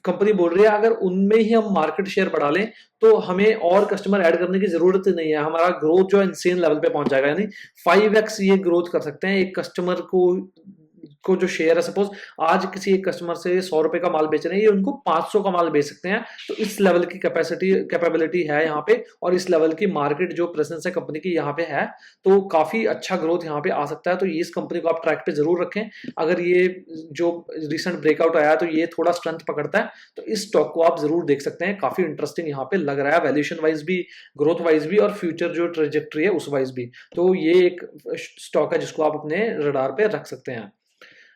Speaker 1: कंपनी बोल रही है अगर उनमें ही हम मार्केट शेयर बढ़ा लें तो हमें और कस्टमर ऐड करने की जरूरत ही नहीं है, हमारा ग्रोथ जो है इंसेन लेवल पे पहुंच जाएगा। यानी 5x ये ग्रोथ कर सकते हैं एक कस्टमर को जो शेयर है। सपोज आज किसी एक कस्टमर से 100 रुपए का माल बेच रहे हैं, ये उनको 500 का माल बेच सकते हैं। तो इस लेवल की कैपेबिलिटी है यहाँ पे, और इस लेवल की मार्केट जो प्रेजेंस है कंपनी की यहाँ पे है, तो काफी अच्छा ग्रोथ यहाँ पे आ सकता है। तो इस कंपनी को आप ट्रैक पे जरूर रखें। अगर ये जो रिसेंट ब्रेकआउट आया तो ये थोड़ा स्ट्रेंथ पकड़ता है, तो इस स्टॉक को आप जरूर देख सकते हैं। काफी इंटरेस्टिंग यहाँ पे लग रहा है, वैल्यूएशन वाइज भी, ग्रोथ वाइज भी, और फ्यूचर जो ट्रेजेक्ट्री है उस वाइज भी। तो ये एक स्टॉक है जिसको आप अपने रडार पे रख सकते हैं।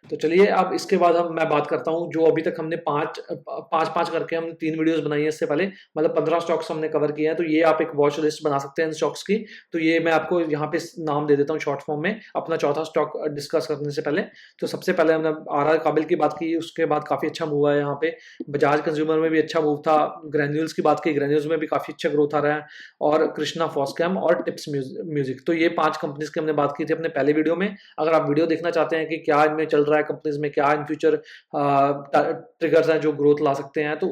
Speaker 1: तो चलिए अब इसके बाद मैं बात करता हूँ जो अभी तक हमने पांच करके हमने 3 वीडियोस बनाई है इससे पहले, मतलब 15 स्टॉक्स हमने कवर किए हैं। तो ये आप एक वॉच लिस्ट बना सकते हैं इन स्टॉक्स की। तो ये मैं आपको यहाँ पे नाम दे देता हूँ शॉर्ट फॉर्म में, अपना चौथा स्टॉक डिस्कस करने से पहले। तो सबसे पहले हमने आर काबिल की बात की, उसके बाद काफी अच्छा मूव है यहाँ पे। बजाज कंज्यूमर में भी अच्छा मूव था। ग्रेन्यूल्स की बात की, ग्रेन्यूल्स में भी काफी अच्छा ग्रोथ आ रहा है। और कृष्णा फॉस्कैम और टिप्स म्यूजिक, तो ये 5 कंपनीज की हमने बात की थी अपने पहले वीडियो में। अगर आप वीडियो देखना चाहते हैं कि क्या इनमें चल रहा है कंपनीज में, क्या इन फ्यूचर ट्रिगर्स हैं जो ग्रोथ ला सकते हैं, तो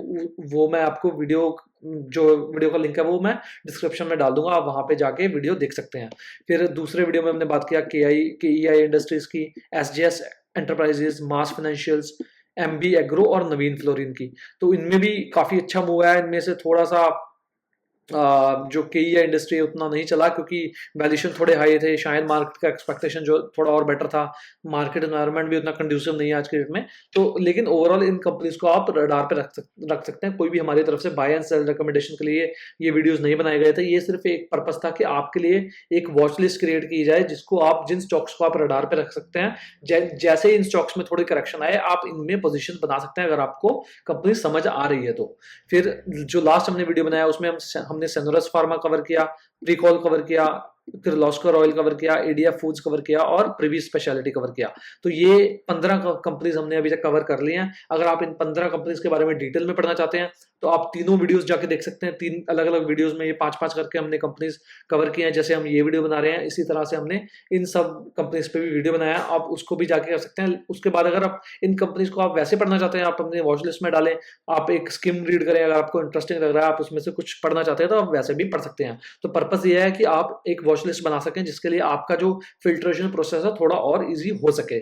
Speaker 1: वो मैं आपको वीडियो का लिंक है वो मैं डिस्क्रिप्शन में डाल दूंगा, आप वहां पे जाके वीडियो देख सकते हैं। फिर दूसरे वीडियो में हमने बात किया के ई आई इंडस्ट्रीज की, एसजेएस एंटरप्राइजेस, मास फाइनेंशियल्स, एमबी एग्रो और नवीन फ्लोरिन की। तो इनमें भी काफी अच्छा मूव है। इनमें से थोड़ा सा जो केईआ इंडस्ट्री उतना नहीं चला क्योंकि वैल्यूएशन थोड़े हाई थे, शायद मार्केट का एक्सपेक्टेशन जो थोड़ा और बेटर था, मार्केट एनवायरनमेंट भी उतना कंड्यूसिव नहीं है आज के डेट में। तो लेकिन ओवरऑल इन कंपनीज को आप रडार पे रख सकते हैं। कोई भी हमारी तरफ से बाय एंड सेल रिकमेंडेशन के लिए ये वीडियोस नहीं बनाए गए थे, ये सिर्फ एक पर्पस था कि आपके लिए एक वॉच लिस्ट क्रिएट की जाए जिसको आप, जिन स्टॉक्स को आप रडार पे रख सकते हैं। जैसे इन स्टॉक्स में थोड़ी करेक्शन आए आप इनमें पोजीशन बना सकते हैं अगर आपको कंपनी समझ आ रही है तो। फिर जो लास्ट हमने वीडियो बनाया उसमें हमने सेनोरस फार्मा कवर किया, प्रीकॉल कवर किया, किर्लोस्कर ऑयल कवर किया, एडीएफ फूड्स कवर किया और प्रीवी स्पेशलिटी कवर किया। तो ये 15 कंपनीज हमने अभी तक कवर कर ली हैं। अगर आप इन 15 कंपनीज के बारे में डिटेल में पढ़ना चाहते हैं तो आप तीनों वीडियोस जाके देख सकते हैं। 3 अलग अलग वीडियोस में ये 5-5 करके हमने कंपनीज कवर किए हैं। जैसे हम ये वीडियो बना रहे हैं इसी तरह से हमने इन सब कंपनीज पे भी वीडियो बनाया, आप उसको भी जाके कर सकते हैं। उसके बाद अगर आप इन कंपनीज को आप वैसे पढ़ना चाहते हैं, आप अपने वॉच लिस्ट में डालें, आप एक स्किम रीड करें, अगर आपको इंटरेस्टिंग लग रहा है आप उसमें से कुछ पढ़ना चाहते हैं तो आप वैसे भी पढ़ सकते हैं। तो पर्पस ये है कि आप एक वॉच लिस्ट बना सकें जिसके लिए आपका जो फिल्ट्रेशन प्रोसेस है थोड़ा और इजी हो सके।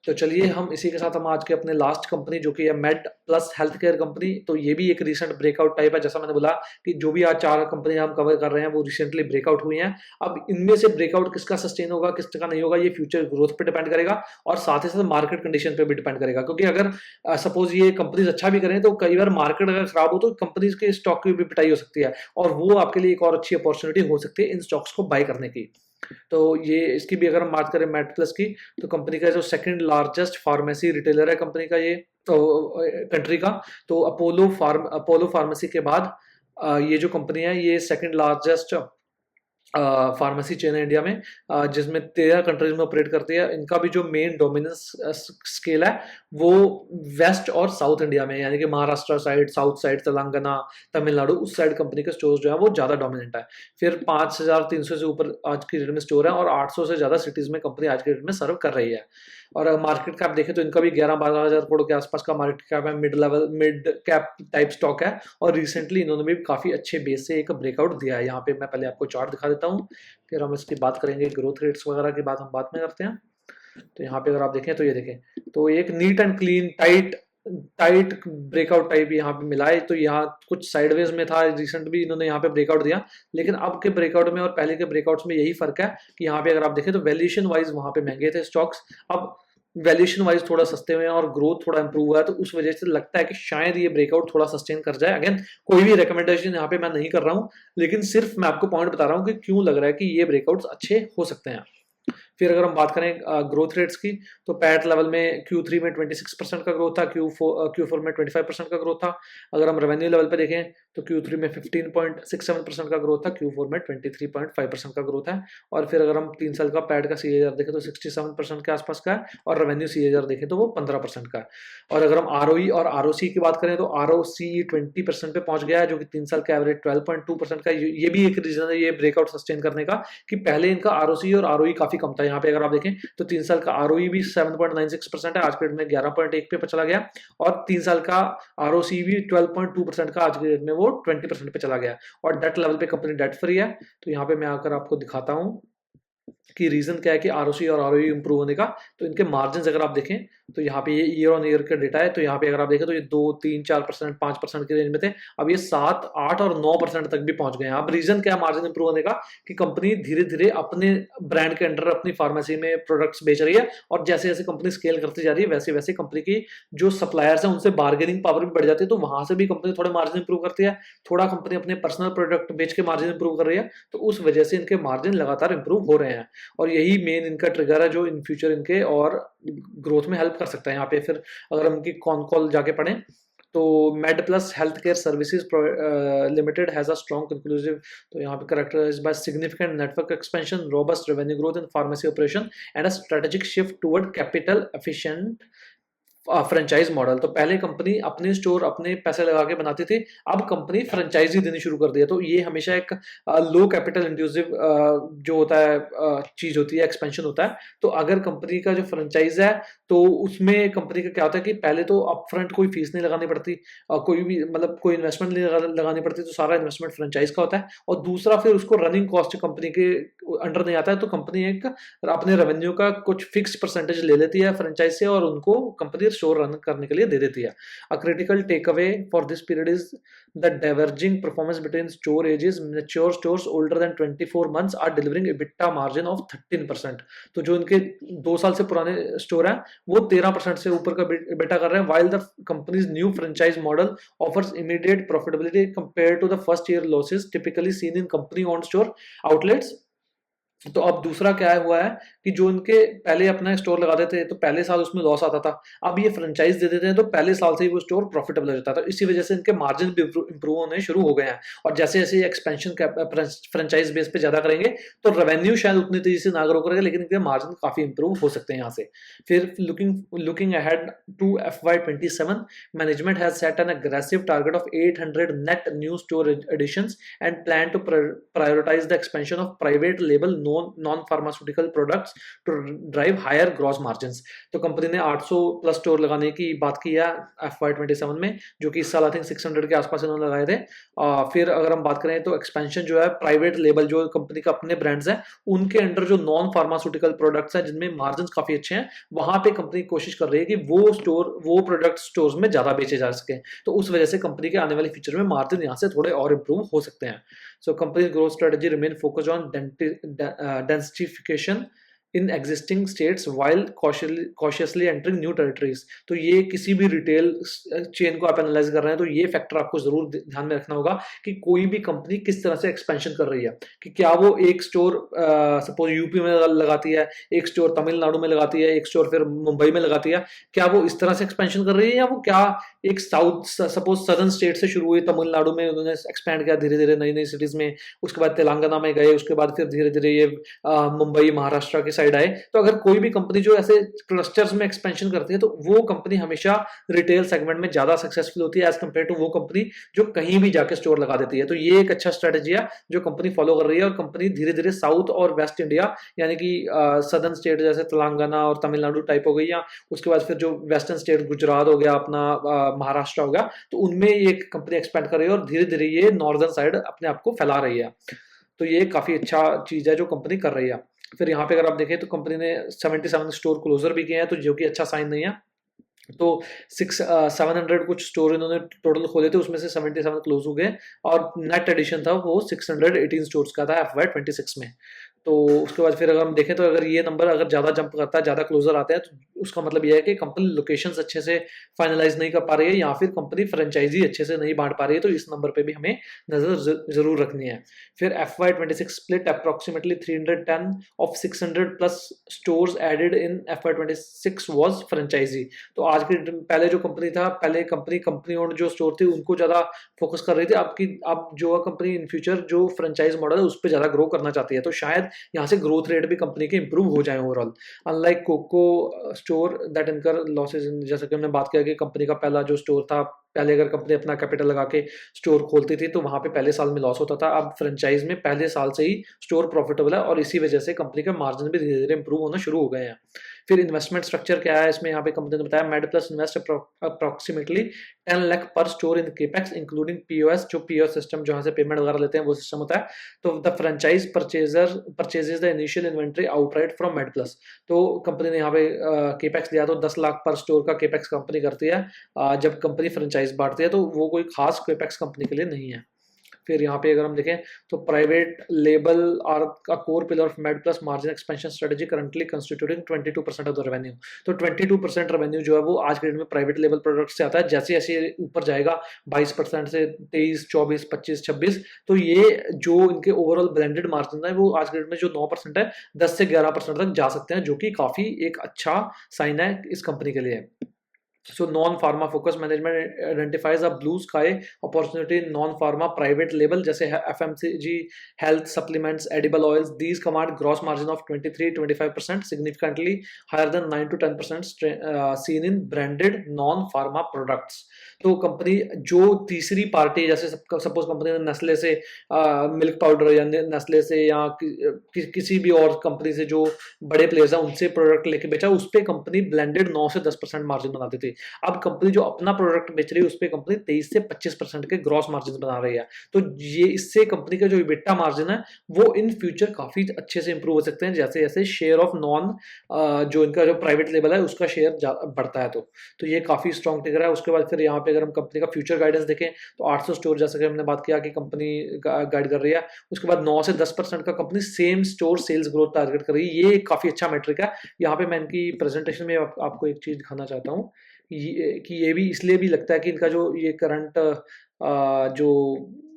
Speaker 1: तो चलिए हम इसी के साथ हम आज के अपने लास्ट कंपनी जो कि है made plus health care company, तो ये भी एक रिसेंट ब्रेकआउट टाइप है। जैसा मैंने बोला कि जो भी आज 4 कंपनी हम कवर कर रहे हैं वो रिसेंटली ब्रेकआउट हुई हैं। अब इनमें से ब्रेकआउट किसका सस्टेन होगा, किसका नहीं होगा, ये फ्यूचर ग्रोथ पे डिपेंड करेगा और साथ ही साथ मार्केट कंडीशन पे भी डिपेंड करेगा। क्योंकि अगर सपोज ये कंपनीज अच्छा भी करें तो कई बार मार्केट अगर खराब हो तो कंपनीज के स्टॉक की भी पिटाई हो सकती है, और वो आपके लिए एक और अच्छी अपॉर्चुनिटी हो सकती है इन स्टॉक्स को बाय करने की। तो ये इसकी भी अगर हम बात करें मेडप्लस की, तो कंपनी का जो सेकंड लार्जेस्ट फार्मेसी रिटेलर है कंपनी का ये, तो कंट्री का, तो अपोलो फार्मेसी के बाद ये जो कंपनी है ये सेकंड लार्जेस्ट फार्मेसी चेन है इंडिया में, जिसमें 13 कंट्रीज में ऑपरेट करती है। इनका भी जो मेन डोमिनेंस स्केल है वो वेस्ट और साउथ इंडिया में, यानी कि Maharashtra side, south side, Telangana, Tamil Nadu, उस साइड कंपनी के स्टोर जो है वो ज्यादा डोमिनेंट है। फिर 5300 से ऊपर आज की डेट में स्टोर है और 800 से ज्यादा सिटीज में कंपनी आज की डेट में सर्व कर रही है। और मार्केट कैप देखें तो इनका भी 11-12 हजार करोड़ के आसपास का मार्केट कैप है, मिड कैप टाइप स्टॉक है। और रिसेंटली इन्होंने भी काफी अच्छे बेस से एक ब्रेकआउट दिया है। यहाँ पे मैं पहले आपको चार्ट दिखा देता हूँ, फिर हम इसकी बात करेंगे, ग्रोथ रेट्स वगैरह की बात हम बाद में करते हैं। तो यहाँ पे अगर आप देखें तो ये देखें, तो एक neat and clean tight tight breakout type यहाँ पे मिला है। तो यहाँ कुछ साइडवेज में था, रिसेंट भी इन्होंने यहाँ पे ब्रेकआउट दिया, लेकिन अब के ब्रेकआउट में और पहले के ब्रेकआउट्स में यही फर्क है कि यहाँ पे अगर आप देखें तो वैल्यूएशन वाइज वहां पे महंगे थे स्टॉक्स, अब वैल्यूएशन वाइज थोड़ा सस्ते हुए हैं और ग्रोथ थोड़ा इंप्रूव हुआ है। तो उस वजह से लगता है कि शायद ये ब्रेकआउट थोड़ा सस्टेन कर जाए। अगेन कोई भी रिकमेंडेशन यहाँ पे मैं नहीं कर रहा हूँ, लेकिन सिर्फ मैं आपको पॉइंट बता रहा हूँ कि क्यों लग रहा है कि ये ब्रेकआउट्स अच्छे हो सकते हैं। फिर अगर हम बात करें ग्रोथ रेट्स की, तो पैट लेवल में Q3 में 26% का ग्रोथ था, Q4 में 25% का ग्रोथ था। अगर हम रेवेन्यू लेवल पे देखें तो Q3 में 15.67% का ग्रोथ था, Q4 में 23.5% का ग्रोथ है। और फिर अगर हम 3 साल का पैट का CAGR देखें तो 67% के आसपास का है, और रेवेन्यू CAGR देखें तो वो 15% का है। और अगर हम ROE और ROC की बात करें तो ROC 20% पे पहुंच गया है, जो कि 3 साल का एवरेज 12.2% का। ये भी एक रीजन है ये ब्रेकआउट सस्टेन करने का, कि पहले इनका ROC और ROE काफी कम था। यहाँ पे अगर आप देखें तो 3 साल का ROE भी 7.96% है, आज के डेट में 11.1 पे चला गया, और 3 साल का ROC भी 12.2% का आज के डेट में वो 20% पे चला गया। और डेट लेवल पे कंपनी डेट फ्री है। तो यहाँ पे मैं आकर आपको दिखाता हूँ कि रीजन क्या है कि ROC और ROE इंप्रूव होने का। तो इनके मार्जिन अगर आप देखें तो यहाँ पे ये ईयर ऑन ईयर का डेटा है, तो यहाँ पे अगर आप देखें तो ये 2, 3, 4%, 5% के रेंज में थे, अब ये 7, 8 और 9% तक भी पहुंच गए हैं। अब रीजन क्या है मार्जिन इंप्रूव होने का, कि कंपनी धीरे धीरे अपने ब्रांड के अंडर अपनी फार्मेसी में प्रोडक्ट्स बेच रही है, और जैसे जैसे कंपनी स्केल करती जा रही है वैसे वैसे कंपनी की जो सप्लायर्स है उनसे बार्गेनिंग पावर भी बढ़ जाती है, तो वहां से भी कंपनी थोड़ा मार्जिन इंप्रूव करती है। थोड़ा कंपनी अपने पर्सनल प्रोडक्ट बेच के मार्जिन इंप्रूव कर रही है, तो उस वजह से इनके मार्जिन लगातार इंप्रूव हो रहे हैं, और यही मेन इनका ट्रिगर है जो इन फ्यूचर इनके और ग्रोथ में हेल्प कर सकता है। यहाँ पे फिर अगर हम इनकी कॉन कॉल जाके पढ़ें तो MedPlus health care services limited has a strong conclusive, तो यहाँ पे characterised by significant network expansion, robust revenue growth in pharmacy operation and a strategic shift toward capital efficient franchise model. तो पहले company अपने store अपने पैसे लगा के बनाती थी, अब कंपनी फ्रेंचाइजी देनी शुरू कर दिया। तो ये हमेशा एक लो कैपिटल इंट्यूसिव जो होता है चीज होती है, एक्सपेंशन होता है। तो अगर कंपनी का जो फ्रेंचाइज है तो उसमें कंपनी का क्या होता है कि पहले तो अपफ्रंट कोई फीस नहीं लगानी पड़ती, कोई भी मतलब कोई इन्वेस्टमेंट नहीं लगानी पड़ती, तो सारा इन्वेस्टमेंट फ्रेंचाइज का होता है। और दूसरा फिर उसको रनिंग कॉस्ट कंपनी के अंडर नहीं आता है, तो कंपनी एक अपने रेवेन्यू का कुछ फिक्स परसेंटेज ले लेती है फ्रेंचाइज से और उनको कंपनी स्टोर रन करने के लिए दे देती है। A critical takeaway for this period is the diverging performance between store ages. Mature stores older than 24 months are delivering EBITDA margin of 13%। तो जो इनके 2 साल से पुराने स्टोर हैं वो 13% से ऊपर का EBITDA कर रहे हैं, while the company's new franchise model offers immediate profitability compared to the first year losses typically seen in company owned store outlets। तो अब दूसरा क्या हुआ है कि जो इनके पहले अपना स्टोर लगाते थे तो पहले साल उसमें लॉस आता था, अब ये फ्रेंचाइज दे देते हैं तो पहले साल से ही वो स्टोर प्रॉफिटेबल हो जाता था। इसी वजह से इनके मार्जिन भी इंप्रूव होने शुरू हो गए हैं, और जैसे जैसे एक्सपेंशन फ्रेंचाइज बेस पे ज्यादा करेंगे तो रेवेन्यू शायद उतनी तेजी से ना ग्रो करेगा, लेकिन इनके मार्जिन काफी इंप्रूव हो सकते हैं यहाँ से। फिर looking ahead to FY27, management has set an aggressive target of 800 net new store additions and plan to prioritise the expansion of private label non pharmaceutical products to drive higher gross margins. तो company ने 800 plus store लगाने की बात की है FY27 में, जो कि इस साल आई थिंक 600 के आसपास इन्होंने लगाए थे। फिर अगर हम बात करें तो एक्सपेंशन जो है प्राइवेट लेबल जो कंपनी का अपने ब्रांड्स हैं उनके अंडर जो नॉन फार्मास्यूटिकल प्रोडक्ट्स हैं जिनमें मार्जिन काफी अच्छे हैं, वहां पे कंपनी कोशिश कर रही है कि वो प्रोडक्ट स्टोर्स में ज्यादा बेचे जा सके। तो उस वजह से कंपनी के आने वाले फ्यूचर में मार्जिन यहाँ से थोड़े और इंप्रूव हो सकते हैं। So company growth strategy remain focused on densification in existing states while cautiously entering new territories. तो ये किसी भी रिटेल चेन को आप एनालाइज कर रहे हैं तो ये फैक्टर आपको जरूर ध्यान में रखना होगा कि कोई भी कंपनी किस तरह से एक्सपेंशन कर रही है, कि क्या वो एक स्टोर सपोज यूपी में लगाती है, एक स्टोर तमिलनाडु में लगाती है, एक स्टोर फिर मुंबई में लगाती है, क्या वो इस तरह से एक्सपेंशन कर रही है, या वो क्या एक साउथ सपोज सदर्न स्टेट से शुरू हुई, तमिलनाडु में उन्होंने एक्सपैंड किया धीरे धीरे नई नई सिटीज में, उसके बाद तेलंगाना में गए, उसके बाद फिर धीरे धीरे ये मुंबई महाराष्ट्र के साइड आए। तो अगर कोई भी कंपनी जो ऐसे क्लस्टर्स में एक्सपेंशन करती है तो वो कंपनी हमेशा रिटेल सेगमेंट में ज्यादा सक्सेसफुल होती है एज कंपेयर टू वो कंपनी जो कहीं भी जाके स्टोर लगा देती है। तो ये एक अच्छा स्ट्रेटेजी है जो कंपनी फॉलो कर रही है, और कंपनी धीरे धीरे साउथ और वेस्ट इंडिया यानी कि सदर्न स्टेट जैसे तेलंगाना और तमिलनाडु टाइप हो गई, या उसके बाद फिर जो वेस्टर्न स्टेट गुजरात हो गया, अपना महाराष्ट्र हो गया, तो उनमें ये कंपनी एक्सपेंड कर रही है और धीरे धीरे ये नॉर्दर्न साइड अपने आप को फैला रही है। तो ये काफी अच्छा चीज है जो कंपनी कर रही है। फिर यहाँ पे अगर आप देखें तो कंपनी ने 77 स्टोर क्लोजर भी किए हैं, तो जो कि अच्छा साइन नहीं है। तो 700 कुछ स्टोर इन्होंने टोटल खोले थे, उसमें से 77 क्लोज हो गए, और नेट एडिशन था वो 618 स्टोर्स का था FY26 में। तो उसके बाद फिर अगर हम देखें तो अगर ये नंबर अगर ज्यादा जंप करता है, ज्यादा क्लोजर आते हैं, तो उसका मतलब ये है कि कंपनी लोकेशंस अच्छे से फाइनलाइज नहीं कर पा रही है, या फिर कंपनी फ्रेंचाइजी अच्छे से नहीं बांट पा रही है। तो इस नंबर पे भी हमें नजर जरूर रखनी है। फिर FY26 split approximately 310 of 600 plus stores added in FY26 was franchisee. तो आज के पहले जो कंपनी था, पहले कंपनी ओन्ड जो स्टोर थे उनको ज्यादा फोकस कर रही थी। अब जो कंपनी इन फ्यूचर जो फ्रेंचाइज मॉडल है उस पर ज्यादा ग्रो करना चाहती है, तो शायद यहाँ से ग्रोथ रेट भी कंपनी के इंप्रूव हो जाए overall. Unlike COCO store that incur losses, जैसे कि हमने बात किया कि कंपनी का पहला जो स्टोर था, पहले अगर कंपनी अपना कैपिटल लगा के स्टोर खोलती थी तो वहां पे पहले साल में लॉस होता था। अब फ्रेंचाइज में पहले साल से ही स्टोर प्रॉफिटेबल है, और इसी वजह से कंपनी के मार्जिन भी धीरे धीरे इंप्रूव होना शुरू हो गए हैं। फिर इन्वेस्टमेंट स्ट्रक्चर क्या है इसमें, यहाँ पे कंपनी ने बताया मेडप्लस इन्वेस्ट अप्रोक्सीमेटली 10 लाख पर store in capex including POS, जो POS सिस्टम जहां से पेमेंट वगैरह लेते हैं वो सिस्टम होता है। तो the franchise purchases the initial inventory outright from MedPlus. तो कंपनी ने यहाँ पे केपेक्स लिया, तो 10 लाख पर स्टोर का केपेक्स कंपनी करती है जब कंपनी फ्रेंचाइज बांटती है, तो वो कोई खास केपेक्स कंपनी के लिए नहीं है। फिर यहाँ पे अगर हम देखें तो प्राइवेट लेबल आर का core pillar of MedPlus margin expansion strategy currently constituting 22% of the revenue. तो 22% रेवेन्यू जो है वो आज के डेट में प्राइवेट लेबल प्रोडक्ट से आता है। जैसे जैसे ऊपर जाएगा 22% से 23, 24, 25, 26, तो ये जो इनके ओवरऑल ब्लेंडेड मार्जिन है वो आज के डेट में जो 9% है 10 से 11% तक जा सकते हैं, जो कि काफी एक अच्छा साइन है इस कंपनी के लिए। So non-pharma focus management identifies a blue sky opportunity in non-pharma private label जैसे FMCG, health supplements, edible oils. These command gross margin of 23-25%, significantly higher than 9 to 10% seen in branded non-pharma products. तो company जो तीसरी party, जैसे suppose company ने Nestle से milk powder या Nestle से या किसी भी और कंपनी से जो बड़े प्लेयर्स हैं उनसे प्रोडक्ट लेके बेचा, उस पर कंपनी ब्लेंडेड 9 से 10% मार्जिन बनाती थी। अब कंपनी जो अपना प्रोडक्ट बेच रही है उस पर कंपनी 23 से 25% के ग्रॉस मार्जिन बना रही है। तो ये इससे कंपनी का जो इबिटा मार्जिन है वो इन फ्यूचर काफी अच्छे से इंप्रूव हो सकते हैं, जैसे जैसे शेयर ऑफ नॉन जो इनका जो प्राइवेट लेवल है उसका शेयर बढ़ता है। तो ये काफी स्ट्रॉन्ग टिकर है। उसके बाद फिर यहाँ पे अगर हम कंपनी का फ्यूचर गाइडेंस देखें तो 800 स्टोर जैसे कि हमने बात किया कि कंपनी गाइड कर रही है। उसके बाद 9 से 10% का company same store sales growth target कर रही है। ये काफी अच्छा मेट्रिक है। यहाँ पे मैं इनकी प्रेजेंटेशन में आपको एक चीज दिखाना चाहता हूँ कि ये भी इसलिए भी लगता है कि इनका जो ये करंट जो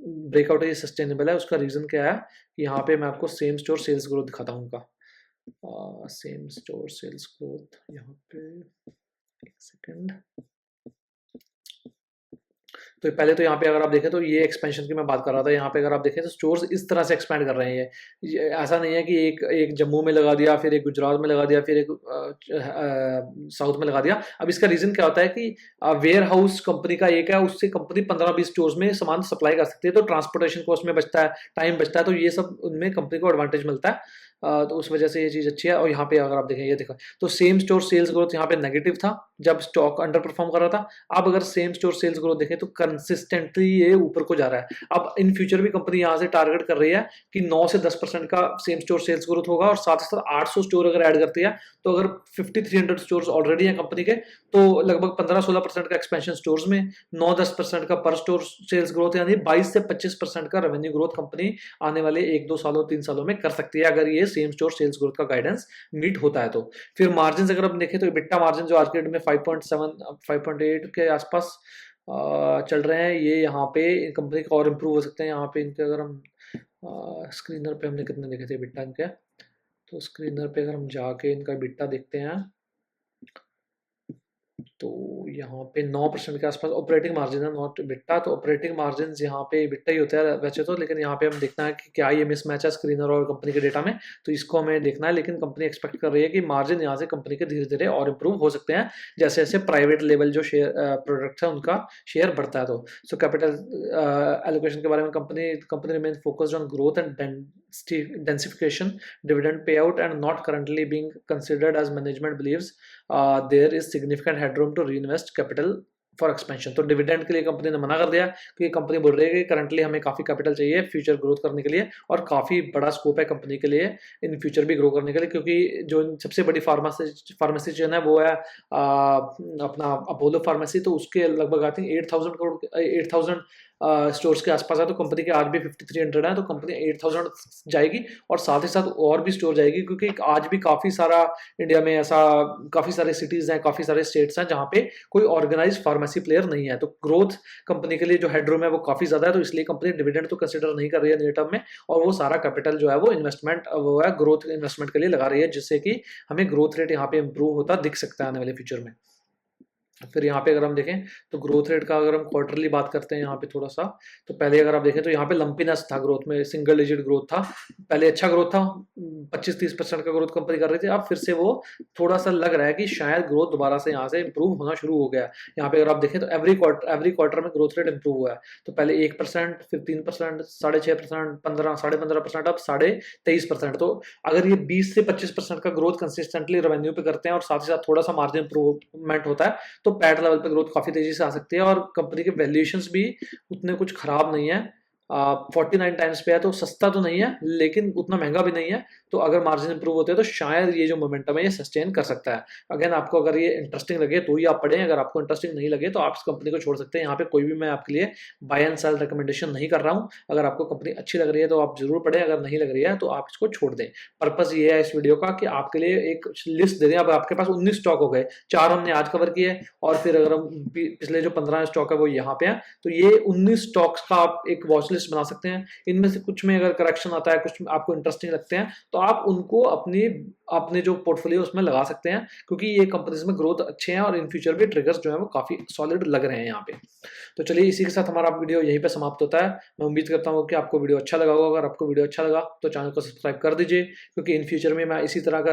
Speaker 1: ब्रेकआउट है ये सस्टेनेबल है। उसका रीजन क्या है, यहाँ पे मैं आपको सेम स्टोर सेल्स ग्रोथ दिखाता हूँ उनका। सेम स्टोर सेल्स ग्रोथ यहाँ पे, एक सेकेंड। तो पहले तो यहाँ पे अगर आप देखें तो ये एक्सपेंशन की मैं बात कर रहा था। यहाँ पे अगर आप देखें तो स्टोर्स इस तरह से एक्सपेंड कर रहे हैं। ये ऐसा नहीं है कि एक जम्मू में लगा दिया, फिर एक गुजरात में लगा दिया, फिर एक साउथ में लगा दिया। अब इसका रीजन क्या होता है कि वेयर हाउस कंपनी का एक है, उससे कंपनी 15-20 स्टोर्स में सामान सप्लाई कर सकती है, तो ट्रांसपोर्टेशन कॉस्ट में बचता है, टाइम बचता है, तो ये सब उनमें कंपनी को एडवांटेज मिलता है। तो उस वजह से ये चीज़ अच्छी है। और यहाँ पे अगर आप देखें, ये देखो, तो सेम स्टोर सेल्स ग्रोथ यहाँ पे नेगेटिव था जब स्टॉक अंडर परफॉर्म कर रहा था। अब अगर सेम स्टोर सेल्स ग्रोथ देखें तो कंसिस्टेंटली ये ऊपर को जा रहा है। अब इन फ्यूचर भी कंपनी यहाँ से टारगेट कर रही है कि 9 से 10% का सेम स्टोर सेल्स ग्रोथ होगा, और साथ ही साथ 800 स्टोर अगर ऐड करती है तो अगर 5300 स्टोर्स ऑलरेडी हैं कंपनी के, तो लगभग 15-16% का एक्सपेंशन स्टोर्स में, 9-10% का पर स्टोर सेल्स ग्रोथ, यानी 22 से 25% का रेवेन्यू ग्रोथ कंपनी आने वाले 1-2 सालों 3 सालों में कर सकती है, अगर ये सेम स्टोर सेल्स ग्रोथ का गाइडेंस मीट होता है तो। फिर मार्जिन अगर हम देखें तो EBITDA मार्जिन जो आज के डेट में 5.7 5.8 के आसपास चल रहे हैं, ये यहाँ पे कंपनी का और इम्प्रूव हो सकते हैं। यहाँ पे इनके अगर हम स्क्रीनर पे हमने कितने देखे थे EBITDA इनके, तो स्क्रीनर पे अगर हम जाके इनका EBITDA देखते हैं तो यहाँ पे 9% के आसपास ऑपरेटिंग मार्जिन है, नॉट EBITDA। तो ऑपरेटिंग मार्जिन यहाँ पे EBITDA ही होता है वैसे तो, लेकिन यहाँ पे हम देखना है कि क्या ये मिसमैच है स्क्रीनर और कंपनी के डेटा में, तो इसको हमें देखना है। लेकिन कंपनी एक्सपेक्ट कर रही है कि मार्जिन यहाँ से कंपनी के धीरे धीरे और इम्प्रूव हो सकते हैं जैसे जैसे प्राइवेट लेवल जो शेयर प्रोडक्ट्स है उनका शेयर बढ़ता है। तो सो कैपिटल एलोकेशन के बारे में company remain focused on growth and densification, dividend payout, and not currently being considered as management believes there is significant headroom to reinvest capital for expansion. तो dividend के लिए company ने मना कर दिया, क्योंकि कंपनी बोल रही है कि करंटली हमें काफ़ी कैपिटल चाहिए फ्यूचर ग्रोथ करने के लिए, और काफ़ी बड़ा स्कोप है कंपनी के लिए इन फ्यूचर भी ग्रो करने के लिए, क्योंकि जो सबसे बड़ी फार्मेसी चेन है वो है अपना अपोलो फार्मेसी। तो उसके लगभग आई थिंक 8,000 स्टोर्स के आसपास है। तो कंपनी के आज भी 5300 है, तो कंपनी 8000 जाएगी, और साथ ही साथ और भी स्टोर जाएगी, क्योंकि आज भी काफ़ी सारा इंडिया में ऐसा काफ़ी सारे सिटीज़ हैं, काफ़ी सारे स्टेट्स हैं जहाँ पे कोई ऑर्गेनाइज फार्मेसी प्लेयर नहीं है। तो ग्रोथ कंपनी के लिए जो हेडरूम है वो काफ़ी ज़्यादा है, तो इसलिए कंपनी डिविडेंड तो कंसिडर नहीं कर रही है नियर टर्म में, और वो सारा कैपिटल जो है वो इन्वेस्टमेंट वो है ग्रोथ इन्वेस्टमेंट के लिए लगा रही है, जिससे कि हमें ग्रोथ रेट यहाँ पे इंप्रूव होता दिख सकता है आने वाले फ्यूचर में। फिर यहाँ पे अगर हम देखें तो ग्रोथ रेट का अगर हम क्वार्टरली बात करते हैं यहाँ पे थोड़ा सा, तो पहले अगर आप देखें तो यहाँ पे लंपीनेस था ग्रोथ में, सिंगल डिजिट ग्रोथ था, पहले अच्छा ग्रोथ था, 25-30% का ग्रोथ कंपनी कर रही थी। अब फिर से वो थोड़ा सा लग रहा है कि शायद ग्रोथ दोबारा से यहाँ से इंप्रूव होना शुरू हो गया। यहाँ पे अगर आप देखें तो एवरी क्वार्टर में ग्रोथ रेट इंप्रूव हुआ है। तो पहले 1%, फिर 3%, 6.5%, 15, 15.5%, अब 23.5%। तो अगर ये 20 से 25% का ग्रोथ कंसिस्टेंटली रेवेन्यू पे करते हैं और साथ ही साथ थोड़ा सा मार्जिन इंप्रूवमेंट होता है, तो पैट लेवल पे ग्रोथ काफी तेजी से आ सकती है। और कंपनी के वैल्यूएशंस भी उतने कुछ खराब नहीं है, 49 टाइम्स पे है, तो सस्ता तो नहीं है लेकिन उतना महंगा भी नहीं है। तो अगर मार्जिन इंप्रूव होते हैं तो शायद ये जो मोमेंटम है ये सस्टेन कर सकता है। अगेन आपको अगर ये इंटरेस्टिंग लगे तो ही आप पढ़ें, अगर आपको इंटरेस्टिंग नहीं लगे तो आप इस कंपनी को छोड़ सकते हैं। यहाँ पे कोई भी मैं आपके लिए बाय एंड सेल रिकमेंडेशन नहीं कर रहा हूँ। अगर आपको कंपनी अच्छी लग रही है तो आप जरूर पढ़ें, अगर नहीं लग रही है तो आप इसको छोड़ दें। पर्पज ये है इस वीडियो का कि आपके लिए एक लिस्ट दे दें। अब आपके पास 19 स्टॉक हो गए, 4 हमने आज कवर किए, और फिर अगर हम पिछले जो 15 स्टॉक है वो यहाँ पे है, तो ये 19 स्टॉक्स का आप एक वॉच लिस्ट बना सकते हैं। इनमें से कुछ में अगर करेक्शन आता है, कुछ आपको इंटरेस्टिंग लगते हैं, तो आप उनको अपने जो पोर्टफोलियो उसमें लगा सकते हैं, क्योंकि ये कंपनीज में ग्रोथ अच्छे हैं और इन फ्यूचर भी ट्रिगर्स जो है वो काफी सॉलिड लग रहे हैं यहाँ पे। तो चलिए इसी के साथ हमारा वीडियो यहीं पे समाप्त होता है। मैं उम्मीद करता हूँ कि आपको वीडियो अच्छा लगा होगा। अगर आपको वीडियो अच्छा लगा तो चैनल को सब्सक्राइब कर दीजिए, क्योंकि इन फ्यूचर में मैं इसी तरह का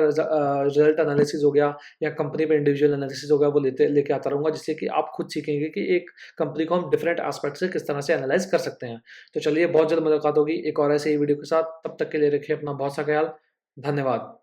Speaker 1: रिजल्ट एनालिसिस हो गया या कंपनी पे इंडिविजुअल एनालिसिस हो गया वो लेके आता रहूंगा, जिससे कि आप खुद सीखेंगे कि एक कंपनी को हम डिफरेंट एस्पेक्ट से किस तरह से एनालाइज कर सकते हैं। तो चलिए बहुत जल्द मुलाकात होगी एक और ऐसे ही वीडियो के साथ। तब तक के लिए रखिए अपना बहुत सा ख्याल। धन्यवाद।